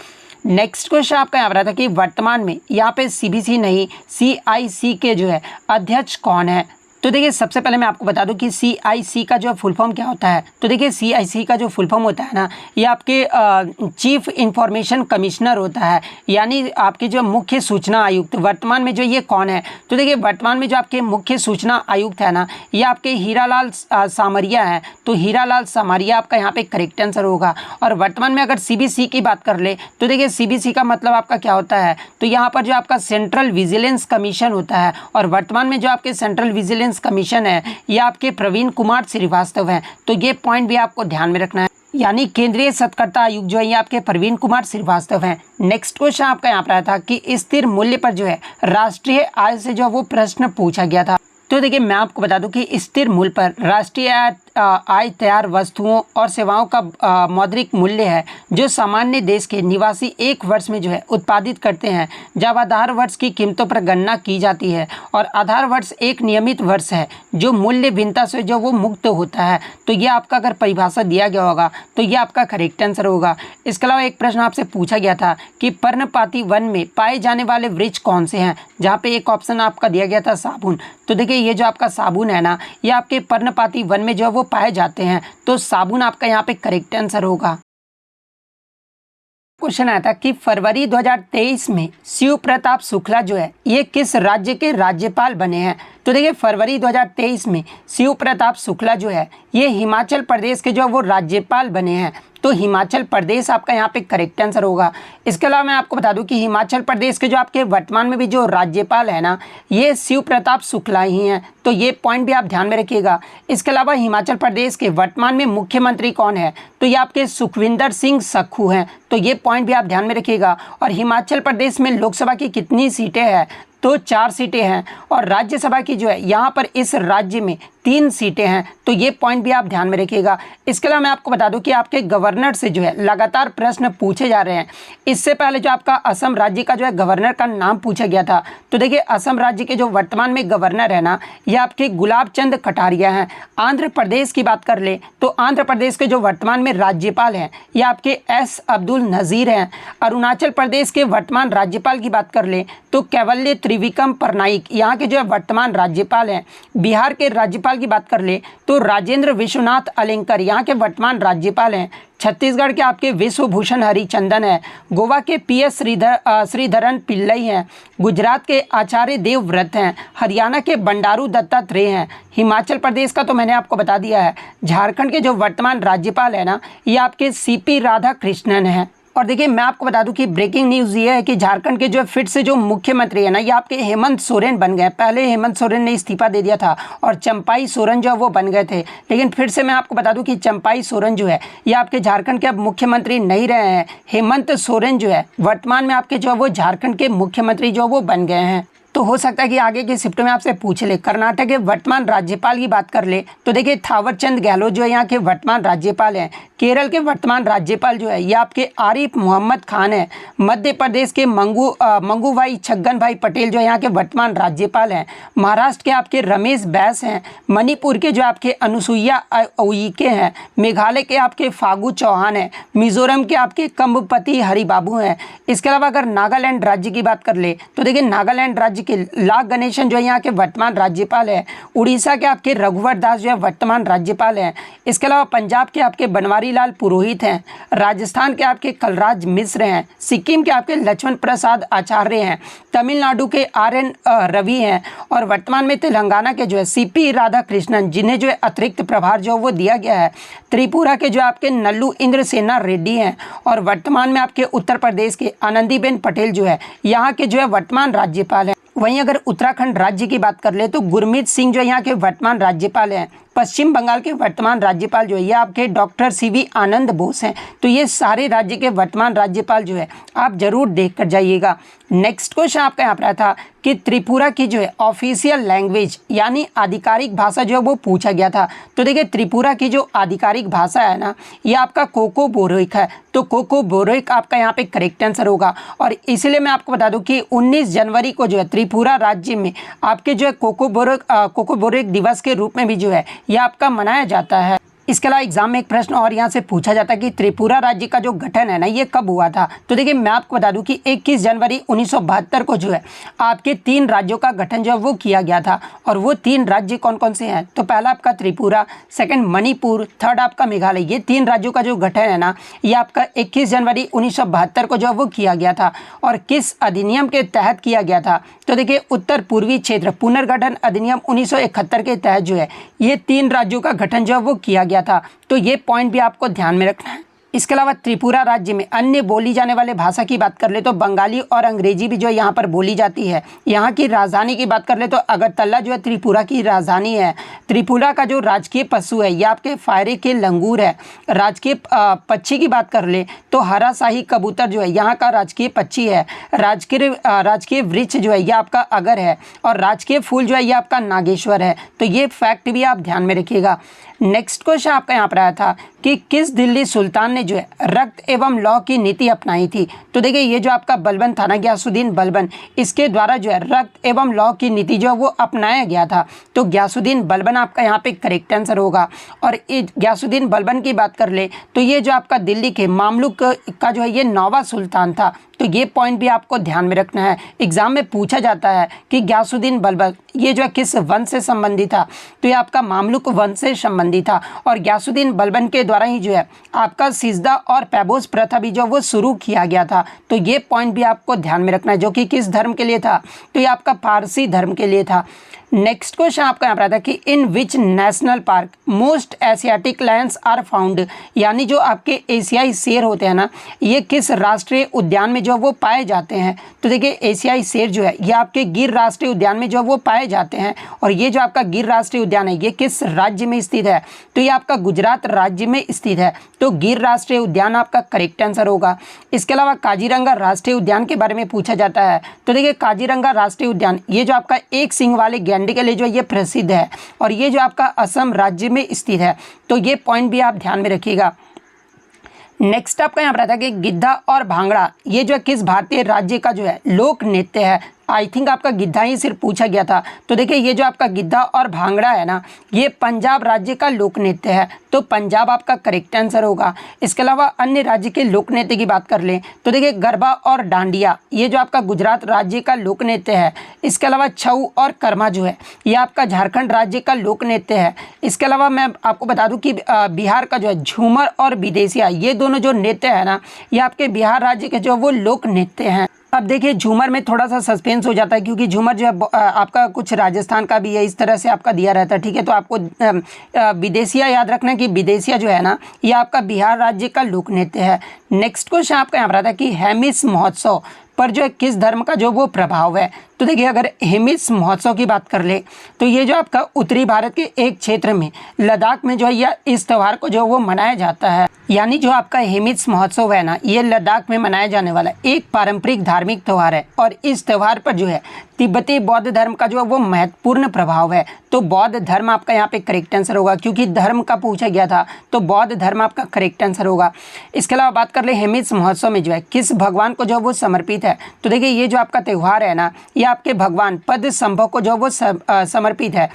नेक्स्ट क्वेश्चन आपका यहाँ पर था कि वर्तमान में यहाँ पे CBC नहीं CIC के जो है अध्यक्ष कौन है? तो देखिए सबसे पहले मैं आपको बता दूं कि CIC का जो फुल फॉर्म क्या होता है। तो देखिए CIC का जो फुल फॉर्म होता है ना ये आपके चीफ इंफॉर्मेशन कमिश्नर होता है, यानी आपके जो मुख्य सूचना आयुक्त। वर्तमान में जो ये कौन है? तो देखिए वर्तमान में जो आपके मुख्य सूचना आयुक्त है ना ये आपके हीरालाल सामरिया है। तो हीरालाल सामरिया आपका यहाँ पे करेक्ट आंसर होगा। और वर्तमान में अगर CBC की बात कर ले तो देखिए CBC का मतलब आपका क्या होता है? तो यहाँ पर जो आपका सेंट्रल विजिलेंस कमीशन होता है। और वर्तमान में जो आपके सेंट्रल विजिलेंस कमीशन है ये आपके प्रवीण कुमार श्रीवास्तव हैं। तो ये पॉइंट भी आपको ध्यान में रखना है, यानी केंद्रीय सतर्कता आयुक्त जो है ये आपके प्रवीण कुमार श्रीवास्तव हैं। नेक्स्ट क्वेश्चन आपका यहाँ पर था कि स्थिर मूल्य पर जो है राष्ट्रीय आय से जो वो प्रश्न पूछा गया था। तो देखिए मैं आपको बता दूं कि स्थिर मूल्य पर राष्ट्रीय आय तैयार वस्तुओं और सेवाओं का मौद्रिक मूल्य है जो सामान्य देश के निवासी एक वर्ष में जो है उत्पादित करते हैं, जब आधार वर्ष की कीमतों पर गणना की जाती है। और आधार वर्ष एक नियमित वर्ष है जो मूल्य भिन्नता से जो वो मुक्त होता है। तो ये आपका अगर परिभाषा दिया गया होगा तो ये आपका करेक्ट आंसर होगा। इसके अलावा एक प्रश्न आपसे पूछा गया था कि पर्णपाती वन में पाए जाने वाले वृक्ष कौन से हैं, जहाँ पे एक ऑप्शन आपका दिया गया था साबुन। तो देखिए ये जो आपका साबुन है ना ये आपके पर्णपाती वन में जो है वो पाए जाते हैं, तो साबुन आपका यहाँ पे करेक्ट आंसर होगा। क्वेश्चन आया था कि फरवरी 2023 में शिव प्रताप शुक्ला जो है ये किस राज्य के राज्यपाल बने हैं। तो देखिए फरवरी 2023 में शिव प्रताप शुक्ला जो है ये हिमाचल प्रदेश के जो वो राज्यपाल बने हैं, तो हिमाचल प्रदेश आपका यहाँ पे करेक्ट आंसर होगा। इसके अलावा मैं आपको बता दूं कि हिमाचल प्रदेश के जो आपके वर्तमान में भी जो राज्यपाल है ना ये शिव प्रताप शुक्ला ही हैं, तो ये पॉइंट भी आप ध्यान में रखिएगा। इसके अलावा हिमाचल प्रदेश के वर्तमान में मुख्यमंत्री कौन है, तो ये आपके सुखविंदर सिंह सुक्खू हैं, तो ये पॉइंट भी आप ध्यान में रखिएगा। और हिमाचल प्रदेश में लोकसभा की कितनी सीटें हैं, तो 4 सीटें हैं, और राज्यसभा की जो है यहाँ पर इस राज्य में 3 सीटें हैं, तो ये पॉइंट भी आप ध्यान में रखिएगा। इसके अलावा मैं आपको बता दूं कि आपके गवर्नर से जो है लगातार प्रश्न पूछे जा रहे हैं। इससे पहले जो आपका असम राज्य का जो है गवर्नर का नाम पूछा गया था, तो देखिए असम राज्य के जो वर्तमान में गवर्नर है ना ये आपके गुलाब चंद कटारिया हैं। आंध्र प्रदेश की बात कर ले तो आंध्र प्रदेश के जो वर्तमान में राज्यपाल हैं ये आपके एस अब्दुल नज़ीर हैं। अरुणाचल प्रदेश के वर्तमान राज्यपाल की बात कर ले तो कैवल्य त्रिविक्रम पटनायक यहाँ के जो है वर्तमान राज्यपाल हैं। बिहार के राज्यपाल की बात कर ले तो राजेंद्र विश्वनाथ अलेंकर यहाँ के वर्तमान राज्यपाल हैं। छत्तीसगढ़ के आपके विश्वभूषण हरिचंदन है। गोवा के पीएस श्रीधरन पिल्लई हैं। गुजरात के आचार्य देवव्रत हैं। हरियाणा के बंडारू दत्तात्रेय हैं। हिमाचल प्रदेश का तो मैंने आपको बता दिया है। झारखंड के जो वर्तमान राज्यपाल है ना ये आपके सीपी राधाकृष्णन हैं। और देखिए मैं आपको बता दूं कि ब्रेकिंग न्यूज़ ये है कि झारखंड के जो फिर से जो मुख्यमंत्री है ना ये आपके हेमंत सोरेन बन गए। पहले हेमंत सोरेन ने इस्तीफा दे दिया था और चंपाई सोरेन जो है वो बन गए थे, लेकिन फिर से मैं आपको बता दूं कि चंपाई सोरेन जो है ये आपके झारखंड के अब मुख्यमंत्री नहीं रहे हैं। हेमंत सोरेन जो है वर्तमान में आपके जो है वो झारखंड के मुख्यमंत्री जो वो बन गए हैं। तो हो सकता है कि आगे की शिफ्ट में आपसे पूछ ले। कर्नाटक के वर्तमान राज्यपाल की बात कर ले तो देखिए थावरचंद गहलोत जो है यहाँ के वर्तमान राज्यपाल हैं। केरल के वर्तमान राज्यपाल जो है ये आपके आरिफ मोहम्मद खान है। मध्य प्रदेश के मंगू भाई छगन भाई पटेल जो है यहाँ के वर्तमान राज्यपाल हैं। महाराष्ट्र के आपके रमेश बैस हैं। मणिपुर के जो आपके अनुसुईया उइके हैं। मेघालय के आपके फागू चौहान हैं। मिजोरम के आपके कंबपति हरिबाबू हैं। इसके अलावा अगर नागालैंड राज्य की बात कर ले तो देखिए नागालैंड राज्य के लाख गणेशन जो है यहाँ के वर्तमान राज्यपाल है। उड़ीसा के आपके रघुवर दास जो है वर्तमान राज्यपाल हैं। इसके अलावा पंजाब के आपके बनवारी लाल पुरोहित हैं। राजस्थान के आपके कलराज मिश्र हैं। सिक्किम के आपके लक्ष्मण प्रसाद आचार्य हैं। तमिलनाडु के RN रवि हैं। और वर्तमान में तेलंगाना के जो है CP राधाकृष्णन जिन्हें जो है अतिरिक्त प्रभार जो वो दिया गया है। त्रिपुरा के जो आपके नल्लू इंद्रसेना रेड्डी हैं। और वर्तमान में आपके उत्तर प्रदेश के आनंदीबेन पटेल जो है यहाँ के जो है वर्तमान राज्यपाल हैं। वहीं अगर उत्तराखंड राज्य की बात कर ले तो गुरमीत सिंह जो यहाँ के वर्तमान राज्यपाल हैं। पश्चिम बंगाल के वर्तमान राज्यपाल जो है ये आपके डॉक्टर CV आनंद बोस हैं। तो ये सारे राज्य के वर्तमान राज्यपाल जो है आप जरूर देख कर जाइएगा। नेक्स्ट क्वेश्चन आपका यहाँ पर आया था कि त्रिपुरा की जो है ऑफिशियल लैंग्वेज यानी आधिकारिक भाषा जो है वो पूछा गया था। तो देखिए त्रिपुरा की जो आधिकारिक भाषा है ना ये आपका कोको बोरोइक है। तो कोको बोरोइक आपका यहाँ पे करेक्ट आंसर होगा। और इसलिए मैं आपको बता दूं कि 19 जनवरी को जो है त्रिपुरा राज्य में आपके जो है कोको बोरोइक दिवस के रूप में भी जो है ये आपका मनाया जाता है। इसके अलावा एग्जाम में एक प्रश्न और यहाँ से पूछा जाता है कि त्रिपुरा राज्य का जो गठन है ना ये कब हुआ था। तो देखिए मैं आपको बता दूं कि 21 जनवरी 1972 को जो है आपके 3 राज्यों का गठन जो है वो किया गया था। और वो 3 राज्य कौन कौन से हैं, तो पहला आपका त्रिपुरा, सेकंड मणिपुर, थर्ड आपका मेघालय। ये 3 राज्यों का जो गठन है ना ये आपका 21 जनवरी 1972 को जो है वो किया गया था। और किस अधिनियम के तहत किया गया था, तो देखिए उत्तर पूर्वी क्षेत्र पुनर्गठन अधिनियम 1971 के तहत जो है ये 3 राज्यों का गठन जो है वो किया गया था। तो ये पॉइंट भी आपको ध्यान में रखना है। इसके अलावा त्रिपुरा राज्य में अन्य बोली जाने वाले भाषा की बात कर ले तो बंगाली और अंग्रेजी भी जो है यहाँ पर बोली जाती है। यहाँ की राजधानी की बात कर ले तो अगरतला जो है त्रिपुरा की राजधानी है। त्रिपुरा का जो राजकीय पशु है ये आपके फायरे के लंगूर है। राजकीय पक्षी की बात कर ले तो हरा शाही कबूतर जो है यहाँ का राजकीय पक्षी है। राजकीय वृक्ष जो है ये आपका अगर है। और राजकीय फूल जो है ये आपका नागेश्वर है। तो ये फैक्ट भी आप ध्यान में रखिएगा। नेक्स्ट क्वेश्चन आपका यहाँ पर आया था कि किस दिल्ली सुल्तान ने जो है रक्त एवं लौ की नीति अपनाई थी। तो देखिए ये जो आपका बलबन था ना गयासुद्दीन बलबन, इसके द्वारा जो है रक्त एवं लौ की नीति जो है वो अपनाया गया था। तो गयासुद्दीन बलबन आपका यहाँ पे करेक्ट आंसर होगा। और गयासुद्दीन बलबन की बात कर ले तो ये जो आपका दिल्ली के मामलुक का जो है ये 9वां सुल्तान था। तो ये पॉइंट भी आपको ध्यान में रखना है। एग्जाम में पूछा जाता है कि गयासुद्दीन बलबन ये जो है किस वंश से संबंधित था, तो ये आपका मामलुक वंश से संबंधित संबंधी था और गयासुद्दीन बलबन के द्वारा ही जो है आपका सिजदा और पैबोस प्रथा भी जो वो शुरू किया गया था। तो ये पॉइंट भी आपको ध्यान में रखना है, जो कि किस धर्म के लिए था, तो ये आपका पारसी धर्म के लिए था। नेक्स्ट क्वेश्चन आपका यहाँ पर आता है कि in which national park most Asiatic lions are found, यानी जो आपके एशियाई शेर होते हैं ना, ये किस राष्ट्रीय उद्यान में जो वो पाए जाते हैं। तो देखिए एशियाई शेर जो है ये आपके गिर राष्ट्रीय उद्यान में जो वो पाए जाते हैं, और ये जो आपका गिर राष्ट्रीय उद्यान है ये किस राज्य में स्थित है, तो ये आपका गुजरात राज्य में स्थित है। तो गिर राष्ट्रीय उद्यान आपका करेक्ट आंसर होगा। इसके अलावा काजीरंगा राष्ट्रीय उद्यान के बारे में पूछा जाता है। तो देखिए काजीरंगा राष्ट्रीय उद्यान ये जो आपका एक सिंह वाले गैंडे के लिए जो ये प्रसिद्ध है, और ये जो आपका असम राज्य में स्थित है। तो ये पॉइंट भी आप ध्यान में रखिएगा। नेक्स्ट आपका यहाँ पर आता है कि गिद्धा और भांगड़ा ये जो है किस भारतीय राज्य का जो है लोक नृत्य है। आई थिंक आपका गिद्धा ही सिर्फ पूछा गया था। तो देखिए ये जो आपका गिद्धा और भांगड़ा है ना, ये पंजाब राज्य का लोक नृत्य है। तो पंजाब आपका करेक्ट आंसर होगा। इसके अलावा अन्य राज्य के लोक नृत्य की बात कर लें तो देखिए गरबा और डांडिया ये जो आपका गुजरात राज्य का लोक नृत्य है। इसके अलावा छऊ और कर्मा जो है ये आपका झारखंड राज्य का लोक नृत्य है। इसके अलावा मैं आपको बता दूं कि बिहार का जो है झूमर और विदेशिया ये दोनों जो नृत्य है ना, ये आपके बिहार राज्य के जो वो लोक नृत्य हैं। अब देखिए झूमर में थोड़ा सा सस्पेंस हो जाता है, क्योंकि झूमर जो है आपका कुछ राजस्थान का भी है, इस तरह से आपका दिया रहता है। ठीक है, तो आपको विदेशिया याद रखना है कि विदेशिया जो है ना ये आपका बिहार राज्य का लोक नृत्य है। नेक्स्ट क्वेश्चन आपका यहाँ पर आता है कि हेमिस महोत्सव पर जो है किस धर्म का जो वो प्रभाव है। तो देखिए अगर हेमिस महोत्सव की बात कर ले तो ये जो आपका उत्तरी भारत के एक क्षेत्र में लद्दाख में जो है यह इस त्यौहार को जो वो मनाया जाता है। यानी जो आपका हेमिस महोत्सव है ना, ये लद्दाख में मनाया जाने वाला एक पारंपरिक धार्मिक त्यौहार है, और इस त्यौहार पर जो है तिब्बती बौद्ध धर्म का जो है वो महत्वपूर्ण प्रभाव है। तो बौद्ध धर्म आपका यहाँ पे करेक्ट आंसर होगा, क्योंकि धर्म का पूछा गया था, तो बौद्ध धर्म आपका करेक्ट आंसर होगा। इसके अलावा बात कर ले हेमिस महोत्सव में जो है किस भगवान को जो वो समर्पित है। तो देखिए ये जो आपका त्यौहार है ना, ये आपके भगवान पद्मसंभव को जो वो समर्पित है,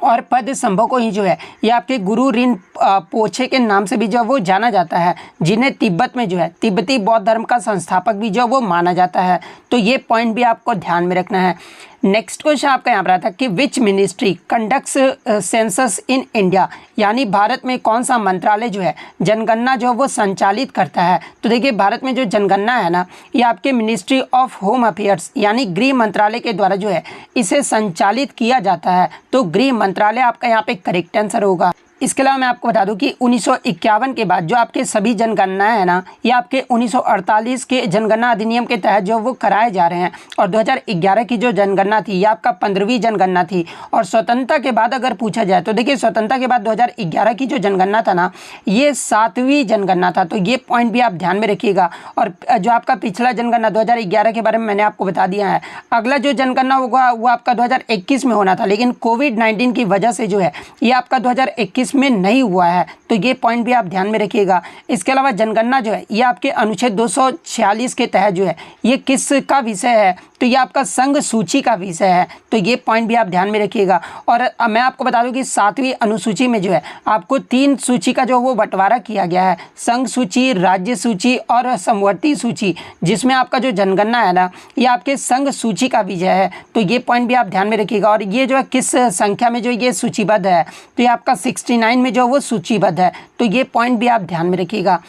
और पद्मसंभव को ही जो है ये आपके गुरु रिनपोछे के नाम से भी जो वो जाना जाता है, जिन्हें तिब्बत में जो है तिब्बती बौद्ध धर्म का संस्थापक भी जो वो माना जाता है। तो ये पॉइंट भी आपको ध्यान में रखना है। नेक्स्ट क्वेश्चन आपका यहाँ पर आता है कि which ministry conducts census in India, यानी भारत में कौन सा मंत्रालय जो है जनगणना जो वो संचालित करता है। तो देखिए भारत में जो जनगणना है ना, ये आपके मिनिस्ट्री ऑफ होम अफेयर्स यानी गृह मंत्रालय के द्वारा जो है इसे संचालित किया जाता है। तो गृह मंत्रालय आपका यहाँ पे करेक्ट आंसर होगा। इसके अलावा मैं आपको बता दूं कि 1951 के बाद जो आपके सभी जनगणना है ना, ये आपके 1948 के जनगणना अधिनियम के तहत जो वो कराए जा रहे हैं, और 2011 की जो जनगणना थी ये आपका 15वीं जनगणना थी। और स्वतंत्रता के बाद अगर पूछा जाए तो देखिए स्वतंत्रता के बाद 2011 की जो जनगणना था ना, ये 7वीं जनगणना था। तो ये पॉइंट भी आप ध्यान में रखिएगा। और जो आपका पिछला जनगणना 2011 के बारे में मैंने आपको बता दिया है। अगला जो जनगणना होगा वो आपका 2021 में होना था, लेकिन कोविड-19 की वजह से जो है ये आपका 2021 में नहीं हुआ है। तो ये पॉइंट भी आप ध्यान में रखिएगा। इसके अलावा जनगणना जो है ये आपके अनुच्छेद 246 के तहत जो है ये किसका विषय है, तो ये आपका संघ सूची का विषय है। तो ये पॉइंट भी आप ध्यान में रखिएगा। और मैं आपको बता दूं कि 7वीं अनुसूची में जो है आपको 3 सूची का जो वो बंटवारा किया गया है, संघ सूची, राज्य सूची और समवर्ती सूची, जिसमें आपका जो जनगणना है ना ये आपके संघ सूची का विषय है। तो ये पॉइंट भी आप ध्यान में रखिएगा। और ये जो है किस संख्या में जो ये सूचीबद्ध है, तो ये आपका 69 में जो वो सूचीबद्ध है। तो ये पॉइंट भी आप ध्यान में रखिएगा।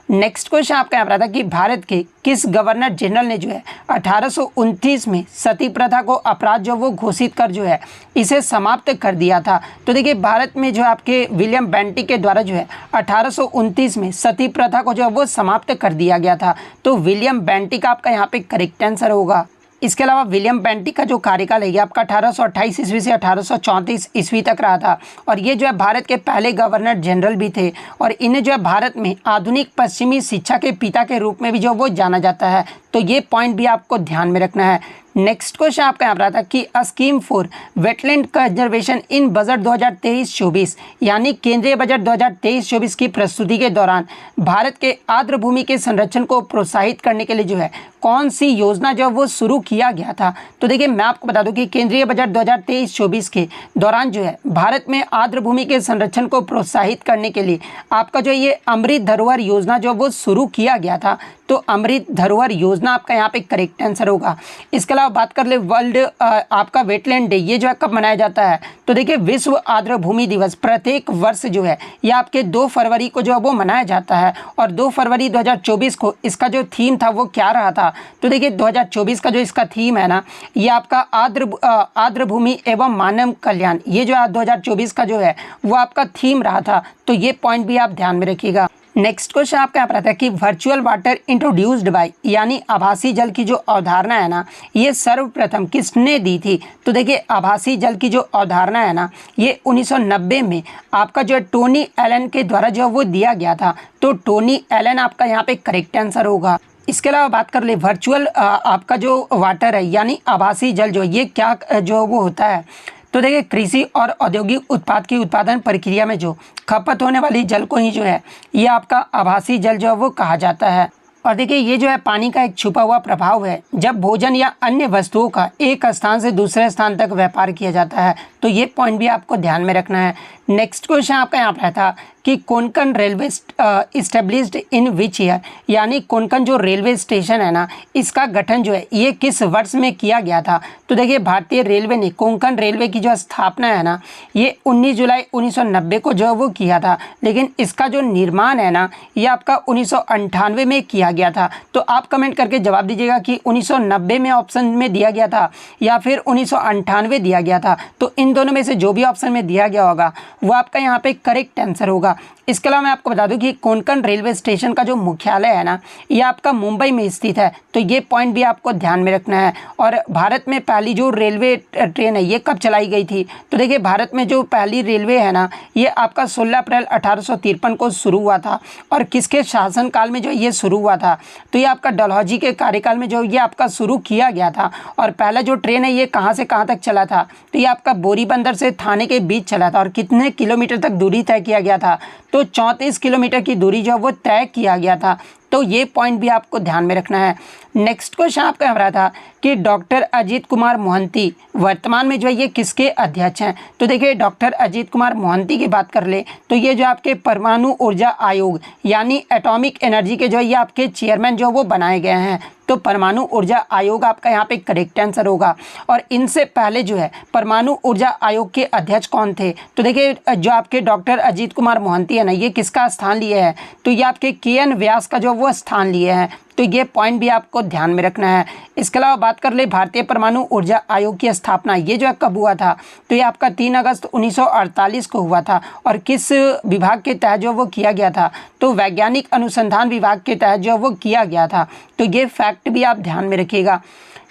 नेक्स्ट क्वेश्चन आपका यहाँ पर आता है कि भारत के किस गवर्नर जनरल ने जो है 1829 में सती प्रथा को अपराध जो वो घोषित कर जो है इसे समाप्त कर दिया था। तो देखिए भारत में जो आपके विलियम बेंटिक के द्वारा जो है 1829 में सती प्रथा को जो है वो समाप्त कर दिया गया था। तो विलियम बेंटिक आपका यहाँ पे करेक्ट आंसर होगा। इसके अलावा विलियम बेंटिक का जो कार्यकाल है ये आपका 1828 ईस्वी से 1834 ईस्वी तक रहा था, और ये जो है भारत के पहले गवर्नर जनरल भी थे, और इन्हें जो है भारत में आधुनिक पश्चिमी शिक्षा के पिता के रूप में भी जो वो जाना जाता है। तो ये पॉइंट भी आपको ध्यान में रखना है। नेक्स्ट क्वेश्चन आपका यहाँ पर आता है कि scheme for wetland conservation in budget 2023-24, यानी केंद्रीय बजट 2023-24 की प्रस्तुति के दौरान भारत के आर्द्र भूमि के संरक्षण को प्रोत्साहित करने के लिए जो है कौन सी योजना जो वो शुरू किया गया था। तो देखिए मैं आपको बता दूं कि केंद्रीय बजट 2023-24 के दौरान जो है भारत में आर्द्र भूमि के संरक्षण को प्रोत्साहित करने के लिए आपका जो ये अमृत धरोहर योजना जो वो शुरू किया गया था। तो अमृत धरोहर योजना खोजना आपका यहाँ पे करेक्ट आंसर होगा। इसके अलावा बात कर ले वर्ल्ड आपका वेटलैंड डे, ये जो है कब मनाया जाता है? तो देखिए विश्व आर्द्र भूमि दिवस प्रत्येक वर्ष जो है ये आपके 2 फरवरी को जो है वो मनाया जाता है। और 2 फरवरी 2024 को इसका जो थीम था वो क्या रहा था? तो देखिए 2024 का जो इसका थीम है ना, ये आपका आर्द्र भूमि एवं मानव कल्याण, ये जो 2024 का जो है वो आपका थीम रहा था। तो ये पॉइंट भी आप ध्यान में रखिएगा। नेक्स्ट क्वेश्चन आपका यहाँ पर आता है कि वर्चुअल वाटर इंट्रोड्यूस्ड बाय, यानी आभासी जल की जो अवधारणा है ना, ये सर्वप्रथम किसने दी थी? तो देखिए आभासी जल की जो अवधारणा है ना, ये 1990 में आपका जो है टोनी एलन के द्वारा जो है वो दिया गया था। तो टोनी एलन आपका यहाँ पे करेक्ट आंसर होगा। इसके अलावा बात कर ले वर्चुअल आपका जो वाटर है यानी आभासी जल जो ये क्या जो वो होता है? तो देखिए कृषि और औद्योगिक उत्पाद की उत्पादन प्रक्रिया में जो खपत होने वाली जल को ही जो है ये आपका आभासी जल जो है वो कहा जाता है। और देखिए ये जो है पानी का एक छुपा हुआ प्रभाव है जब भोजन या अन्य वस्तुओं का एक स्थान से दूसरे स्थान तक व्यापार किया जाता है। तो ये पॉइंट भी आपको ध्यान में रखना है। नेक्स्ट क्वेश्चन आपका यहाँ पर था कि Konkan railway established in which year, यानी कोंकण जो रेलवे स्टेशन है ना, इसका गठन जो है ये किस वर्ष में किया गया था? तो देखिए भारतीय रेलवे ने कोंकण रेलवे की जो स्थापना है ना, ये 19 जुलाई 1990 को जो है वो किया था, लेकिन इसका जो निर्माण है ना ये आपका 1998 में किया गया था। तो आप कमेंट करके जवाब दीजिएगा कि 1990 में ऑप्शन में दिया गया था या फिर 1998 दिया गया था। तो इन दोनों में से जो भी ऑप्शन में दिया गया होगा वो आपका यहाँ पे करेक्ट आंसर होगा। इसके अलावा मैं आपको बता दूं कि कोंकण रेलवे स्टेशन का जो मुख्यालय है ना ये आपका मुंबई में स्थित है। तो ये पॉइंट भी आपको ध्यान में रखना है। और भारत में पहली जो रेलवे ट्रेन है ये कब चलाई गई थी? तो देखिए भारत में जो पहली रेलवे है ना ये आपका 16 अप्रैल 1853 को शुरू हुआ था। और किसके शासनकाल में जो ये शुरू हुआ था? तो ये आपका डलहौजी के कार्यकाल में जो ये आपका शुरू किया गया था। और पहला जो ट्रेन है ये कहाँ से कहाँ तक चला था? तो ये आपका बोरी बंदर से थाने के बीच चला था। और कितने किलोमीटर तक दूरी तय किया गया था? तो 34 किलोमीटर की दूरी जो वो तय किया गया था। तो ये पॉइंट भी आपको ध्यान में रखना है। नेक्स्ट क्वेश्चन आपका आ रहा था कि डॉक्टर अजीत कुमार मोहंती वर्तमान में जो है ये किसके अध्यक्ष हैं? तो देखिए डॉक्टर अजीत कुमार मोहंती की बात कर ले तो ये जो आपके परमाणु ऊर्जा आयोग यानी एटॉमिक एनर्जी के जो है ये आपके चेयरमैन जो वो बनाए गए हैं। तो परमाणु ऊर्जा आयोग आपका यहाँ पे करेक्ट आंसर होगा। और इनसे पहले जो है परमाणु ऊर्जा आयोग के अध्यक्ष कौन थे? तो देखिए जो आपके डॉक्टर अजीत कुमार मोहंती है ना ये किसका स्थान लिए हैं? तो ये आपके KN व्यास का जो वो स्थान लिए हैं। तो ये पॉइंट भी आपको ध्यान में रखना है। इसके अलावा बात कर ले भारतीय परमाणु ऊर्जा आयोग की स्थापना ये जो है कब हुआ था? तो ये आपका 3 अगस्त 1948 को हुआ था। और किस विभाग के तहत जो वो किया गया था? तो वैज्ञानिक अनुसंधान विभाग के तहत जो वो किया गया था। तो ये फैक्ट भी आप ध्यान में रखिएगा।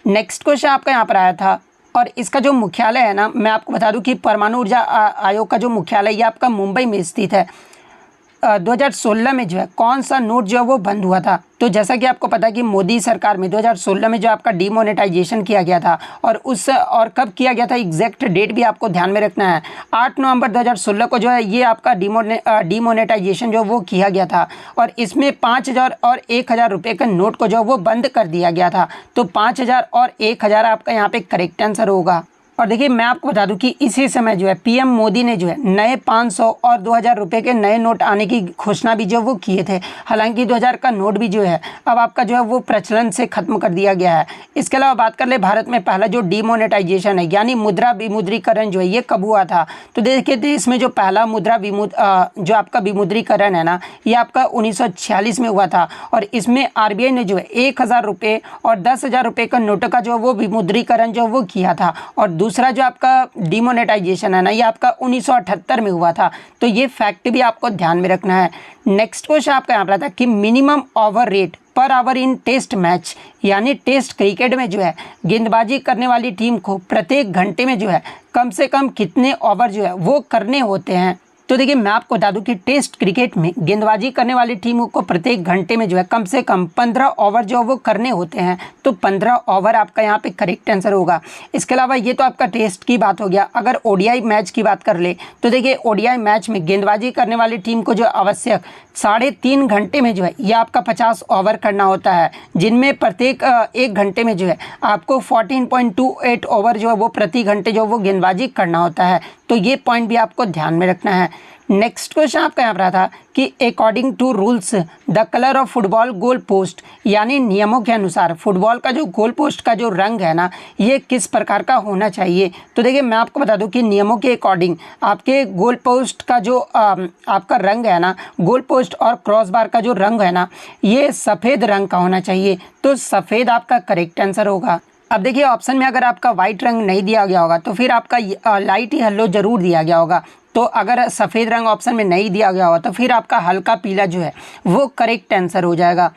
नेक्स्ट क्वेश्चन आपका यहाँ पर आया था और इसका जो मुख्यालय है ना मैं आपको बता दूं कि परमाणु ऊर्जा आयोग का जो मुख्यालय ये आपका मुंबई में स्थित है। 2016 में जो है कौन सा नोट जो है वो बंद हुआ था? तो जैसा कि आपको पता है कि मोदी सरकार में 2016 में जो आपका डीमोनेटाइजेशन किया गया था और कब किया गया था एग्जैक्ट डेट भी आपको ध्यान में रखना है। 8 नवंबर 2016 को जो है ये आपका डीमोनेटाइजेशन जो वो किया गया था। और इसमें 5000 और 1000 रुपये के नोट को जो वो बंद कर दिया गया था। तो 5000 और 1000 आपका यहाँ पे करेक्ट आंसर होगा। और देखिए मैं आपको बता दूं कि इसी समय जो है PM मोदी ने जो है नए 500 और 2000 रुपये के नए नोट आने की घोषणा भी जो वो किए थे। हालांकि 2000 का नोट भी जो है अब आपका जो है वो प्रचलन से खत्म कर दिया गया है। इसके अलावा बात कर ले भारत में पहला जो डीमोनेटाइजेशन है यानी मुद्रा विमुद्रीकरण जो है ये कब हुआ था? तो देखिए देश में जो पहला जो आपका विमुद्रीकरण है ना ये आपका 1946 में हुआ था। और इसमें RBI ने जो है 1000 रुपये और 10,000 रुपये का नोटों का जो वो विमुद्रीकरण जो वो किया था। और दूसरा जो आपका डीमोनेटाइजेशन है ना ये आपका 1978 में हुआ था। तो ये फैक्ट भी आपको ध्यान में रखना है। नेक्स्ट क्वेश्चन आपका यहाँ पर था कि minimum over rate per hour in test match यानी टेस्ट क्रिकेट में जो है गेंदबाजी करने वाली टीम को प्रत्येक घंटे में जो है कम से कम कितने ओवर जो है वो करने होते हैं? तो देखिए मैं आपको बता दूं कि टेस्ट क्रिकेट में गेंदबाजी करने वाली टीमों को प्रत्येक घंटे में जो है कम से कम 15 ओवर जो वो करने होते हैं। तो 15 ओवर आपका यहाँ पे करेक्ट आंसर होगा। इसके अलावा ये तो आपका टेस्ट की बात हो गया। अगर ODI मैच की बात कर ले तो देखिए ODI मैच में गेंदबाजी करने वाली टीम को जो आवश्यक 3.5 घंटे में जो है ये आपका 50 ओवर करना होता है, जिनमें प्रत्येक 1 घंटे में जो है आपको 14.28 ओवर जो है वो प्रति घंटे जो वो गेंदबाजी करना होता है। तो ये पॉइंट भी आपको ध्यान में रखना है। नेक्स्ट क्वेश्चन आपका यहाँ पर आता कि according to rules the colour of football goal post, यानी नियमों के अनुसार फुटबॉल का जो गोल पोस्ट का जो रंग है ना, ये किस प्रकार का होना चाहिए। तो देखिए मैं आपको बता दूं कि नियमों के अकॉर्डिंग आपके गोल पोस्ट का जो आपका रंग है ना, गोल पोस्ट और क्रॉस बार का जो रंग है ना, ये सफ़ेद रंग का होना चाहिए। तो सफ़ेद आपका करेक्ट आंसर होगा। अब देखिए ऑप्शन में अगर आपका वाइट रंग नहीं दिया गया होगा तो फिर आपका लाइट येलो जरूर दिया गया होगा। तो अगर सफ़ेद रंग ऑप्शन में नहीं दिया गया होगा तो फिर आपका हल्का पीला जो है वो करेक्ट आंसर हो जाएगा।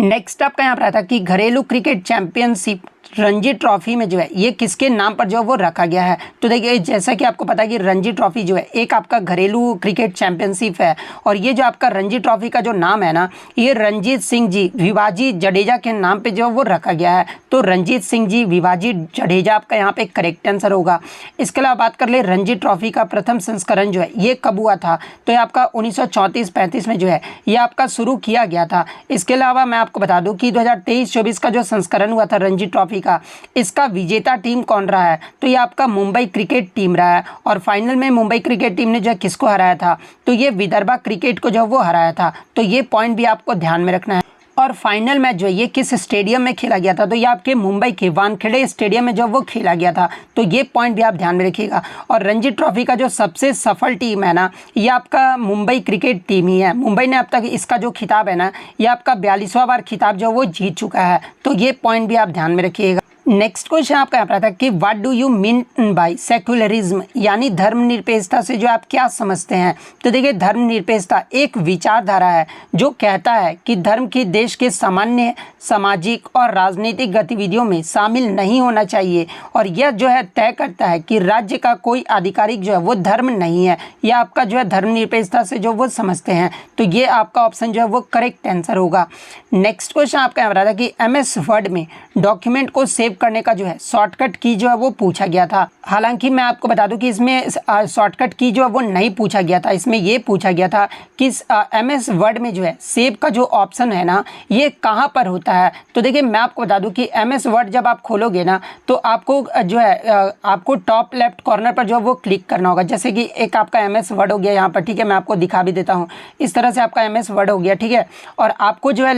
नेक्स्ट आपका यहाँ पर आता है कि घरेलू क्रिकेट चैंपियनशिप रणजी ट्रॉफी में जो है ये किसके नाम पर जो है वो रखा गया है। तो देखिए जैसा कि आपको पता है कि रणजी ट्रॉफी जो है एक आपका घरेलू क्रिकेट चैंपियनशिप है, और ये जो आपका रणजी ट्रॉफी का जो नाम है ना, ये रणजीत सिंह जी भिवाजी जडेजा के नाम पे जो है वो रखा गया है। तो रणजीत सिंह जी भिवाजी जडेजा आपका यहाँ पे करेक्ट आंसर होगा। इसके अलावा बात कर ले रणजी ट्रॉफी का प्रथम संस्करण जो है ये कब हुआ था, तो ये आपका 1934-35 में जो है ये आपका शुरू किया गया था। इसके अलावा मैं आपको बता दूं कि 2023-24 का जो संस्करण हुआ था रणजी ट्रॉफी का, इसका विजेता टीम कौन रहा है, तो ये आपका मुंबई क्रिकेट टीम रहा है। और फाइनल में मुंबई क्रिकेट टीम ने जो है किसको हराया था, तो ये विदर्भा क्रिकेट को जो वो हराया था। तो ये पॉइंट भी आपको ध्यान में रखना है। और फाइनल मैच जो है ये किस स्टेडियम में खेला गया था, तो ये आपके मुंबई के वानखेड़े स्टेडियम में जो वो खेला गया था। तो ये पॉइंट भी आप ध्यान में रखिएगा। और रणजी ट्रॉफी का जो सबसे सफल टीम है ना, ये आपका मुंबई क्रिकेट टीम ही है। मुंबई ने अब तक इसका जो खिताब है ना, ये आपका 42वां बार खिताब जो वो जीत चुका है। तो ये पॉइंट भी आप ध्यान में रखिएगा। नेक्स्ट क्वेश्चन आपका यहाँ पर आता है कि what do you mean by secularism, यानी धर्मनिरपेक्षता से जो आप क्या समझते हैं। तो देखिए धर्मनिरपेक्षता एक विचारधारा है जो कहता है कि धर्म की देश के सामान्य सामाजिक और राजनीतिक गतिविधियों में शामिल नहीं होना चाहिए, और यह जो है तय करता है कि राज्य का कोई आधिकारिक जो है वो धर्म नहीं है। यह आपका जो है धर्मनिरपेक्षता से जो वो समझते हैं। तो ये आपका ऑप्शन जो है वो करेक्ट आंसर होगा। नेक्स्ट क्वेश्चन आपका यहाँ पर आता है कि MS वर्ड में डॉक्यूमेंट को सेव करने का जो है शॉर्टकट की जो है वो पूछा गया था। हालांकि मैं आपको बता दूं कि इसमें शॉर्टकट की जो है वो नहीं पूछा गया था। इसमें ये पूछा गया था कि MS वर्ड में जो है सेव का जो ऑप्शन है ना, ये कहाँ पर होता है। तो देखिए मैं आपको बता दूं कि MS वर्ड जब आप खोलोगे ना, तो आपको जो है आपको टॉप लेफ्ट कॉर्नर पर जो है वो क्लिक करना होगा। जैसे कि एक आपका MS वर्ड हो गया यहाँ पर, ठीक है, मैं आपको दिखा भी देता हूँ। इस तरह से आपका MS वर्ड हो गया, ठीक है। और आपको जो है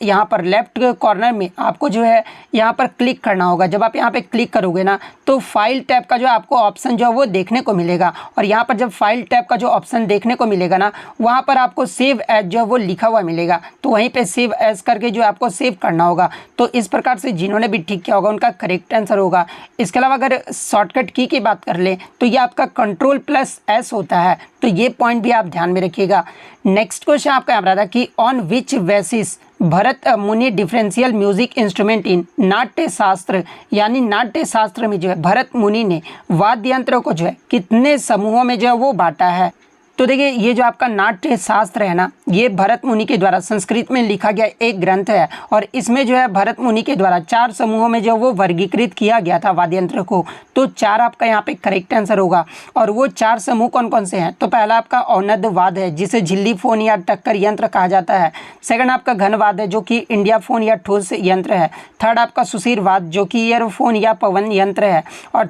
यहाँ पर लेफ्ट कॉर्नर में आपको जो है यहाँ पर क्लिक करना होगा। जब आप यहाँ पे क्लिक करोगे ना, तो फाइल टैब का जो आपको ऑप्शन जो है वो देखने को मिलेगा। और यहाँ पर जब फाइल टैब का जो ऑप्शन देखने को मिलेगा ना, वहाँ पर आपको सेव एज जो है वो लिखा हुआ मिलेगा। तो वहीं पे सेव एज करके जो आपको सेव करना होगा। तो इस प्रकार से जिन्होंने भी ठीक किया होगा उनका करेक्ट आंसर होगा। इसके अलावा अगर शॉर्टकट की बात कर ले तो ये आपका Ctrl+S होता है। तो ये पॉइंट भी आप ध्यान में रखिएगा। नेक्स्ट क्वेश्चन आपका यहाँ रहा था कि ऑन विच बेसिस भरत मुनि डिफरेंशियल म्यूजिक इंस्ट्रूमेंट इन नाट्य शास्त्र, यानी नाट्य शास्त्र में जो है भरत मुनि ने वाद्य यंत्रों को जो है कितने समूहों में जो है वो बांटा है। तो देखिए ये जो आपका नाट्य शास्त्र है ना, ये भरत मुनि के द्वारा संस्कृत में लिखा गया एक ग्रंथ है। और इसमें जो है भरत मुनि के द्वारा 4 समूहों में जो वो वर्गीकृत किया गया था वाद्य यंत्र को। तो 4 आपका यहाँ पे करेक्ट आंसर होगा। और वो 4 समूह कौन कौन से हैं, तो पहला आपका औनद वाद है जिसे झिल्ली फोन या टक्कर यंत्र कहा जाता है। सेकंड आपका घनवाद है जो कि इंडिया फोन या ठोस यंत्र है। थर्ड आपका सुशीर वाद जो कि ईयरफोन या पवन यंत्र है। और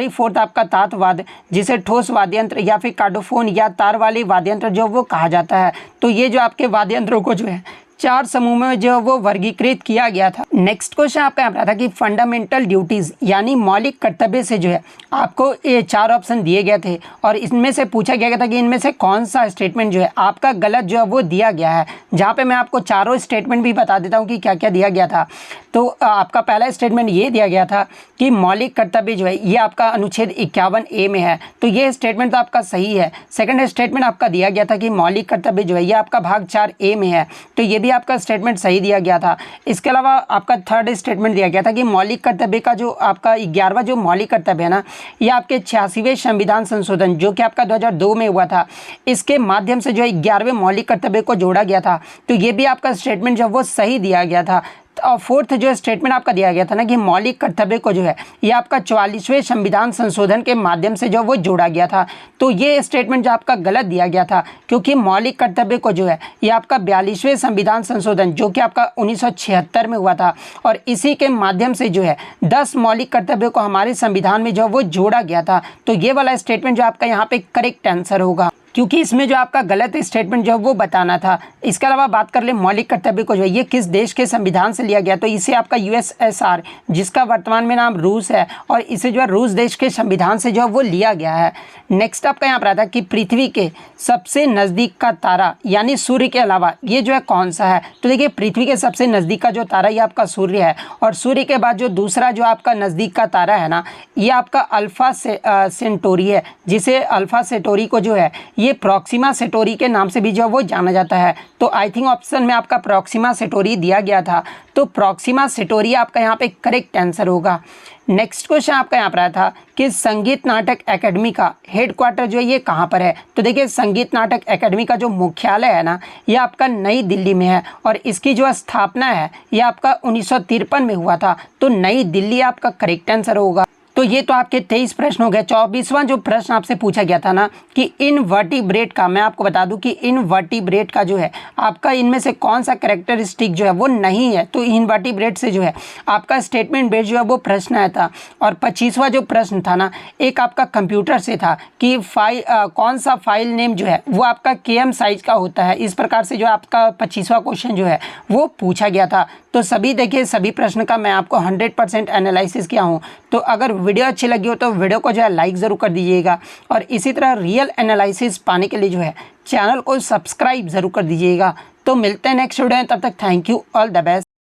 फोर्थ आपका तातवाद जिसे ठोस वाद्य यंत्र या फिर कार्डोफोन या तार वाली वाद्य यंत्र जो वो कहा जाता है। तो ये जो आपके वाद्य यंत्रों को जो है 4 समूह में जो वो वर्गीकृत किया गया था। नेक्स्ट क्वेश्चन आपका यहाँ था कि फंडामेंटल ड्यूटीज यानी मौलिक कर्तव्य से जो है आपको ये 4 ऑप्शन दिए गए थे। और इनमें से पूछा गया था कि इनमें से कौन सा स्टेटमेंट जो है आपका गलत जो है वो दिया गया है। जहाँ पे मैं आपको चारों स्टेटमेंट भी बता देता हूँ कि क्या क्या दिया गया था। तो आपका पहला स्टेटमेंट ये दिया गया था कि मौलिक कर्तव्य जो है ये आपका अनुच्छेद 51A में है। तो ये स्टेटमेंट तो आपका सही है। सेकंड स्टेटमेंट आपका दिया गया था कि मौलिक कर्तव्य जो है ये आपका भाग 4A में है। तो ये भी आपका स्टेटमेंट सही दिया गया था। इसके अलावा आपका थर्ड स्टेटमेंट दिया गया था कि मौलिक कर्तव्य का जो आपका 11वां जो मौलिक कर्तव्य है ना, ये आपके 86वें संविधान संशोधन जो कि आपका 2002 में हुआ था, इसके माध्यम से जो है 11वें मौलिक कर्तव्य को जोड़ा गया था। तो ये भी आपका स्टेटमेंट जो वो सही दिया गया था। और फोर्थ जो स्टेटमेंट आपका दिया गया था ना कि मौलिक कर्तव्य को जो है ये आपका 44वें संविधान संशोधन के माध्यम से जो वो जोड़ा गया था। तो ये स्टेटमेंट जो आपका गलत दिया गया था, क्योंकि मौलिक कर्तव्य को जो है ये आपका 42वें संविधान संशोधन जो कि आपका 1976 में हुआ था, और इसी के माध्यम से जो है 10 मौलिक कर्तव्यों को हमारे संविधान में जो वो जोड़ा गया था। तो ये वाला स्टेटमेंट जो आपका यहाँ पे करेक्ट आंसर होगा, क्योंकि इसमें जो आपका गलत स्टेटमेंट जो है वो बताना था। इसके अलावा बात कर ले मौलिक कर्तव्य को जो है ये किस देश के संविधान से लिया गया, तो इसे आपका यूएसएसआर, जिसका वर्तमान में नाम रूस है, और इसे जो है रूस देश के संविधान से जो है वो लिया गया है। नेक्स्ट आपका यहाँ पर आता है कि पृथ्वी के सबसे नज़दीक का तारा यानी सूर्य के अलावा ये जो है कौन सा है। तो देखिए पृथ्वी के सबसे नज़दीक का जो तारा ये आपका सूर्य है, और सूर्य के बाद जो दूसरा जो आपका नज़दीक का तारा है ना ये आपका अल्फा सेंटोरी है, जिसे अल्फा सेंटोरी को जो है ये प्रॉक्सिमा सेंटोरी के नाम से भी जो वो जाना जाता है। तो आई थिंक ऑप्शन में आपका प्रॉक्सिमा सेंटोरी दिया गया था, तो प्रॉक्सिमा सेंटोरी आपका यहाँ पे करेक्ट आंसर होगा। नेक्स्ट क्वेश्चन आपका यहाँ पर आया था कि संगीत नाटक एकेडमी का हेडक्वार्टर जो है ये कहाँ पर है। तो देखिए संगीत नाटक एकेडमी का जो मुख्यालय है ना ये आपका नई दिल्ली में है, और इसकी जो स्थापना है ये आपका 1953 में हुआ था। तो नई दिल्ली आपका करेक्ट आंसर होगा। तो ये तो आपके 23 प्रश्न हो गए। 24वां जो प्रश्न आपसे पूछा गया था ना कि इनवर्टिब्रेट का, मैं आपको बता दूं कि इनवर्टिब्रेट का जो है आपका इनमें से कौन सा कैरेक्टरिस्टिक जो है वो नहीं है। तो इनवर्टिब्रेट से जो है आपका स्टेटमेंट बेस्ड जो है वो प्रश्न आया था। और 25वां जो प्रश्न था ना एक आपका कंप्यूटर से था कि कौन सा फाइल नेम जो है वो आपका KM साइज का होता है। इस प्रकार से जो आपका 25वां क्वेश्चन जो है वो पूछा गया था। तो सभी देखिए सभी प्रश्न का मैं आपको 100% एनालिसिस किया हूँ। तो अगर वीडियो अच्छी लगी हो तो वीडियो को जो है लाइक ज़रूर कर दीजिएगा, और इसी तरह रियल एनालिसिस पाने के लिए जो है चैनल को सब्सक्राइब ज़रूर कर दीजिएगा। तो मिलते हैं नेक्स्ट वीडियो में, तब तक thank you, all the best.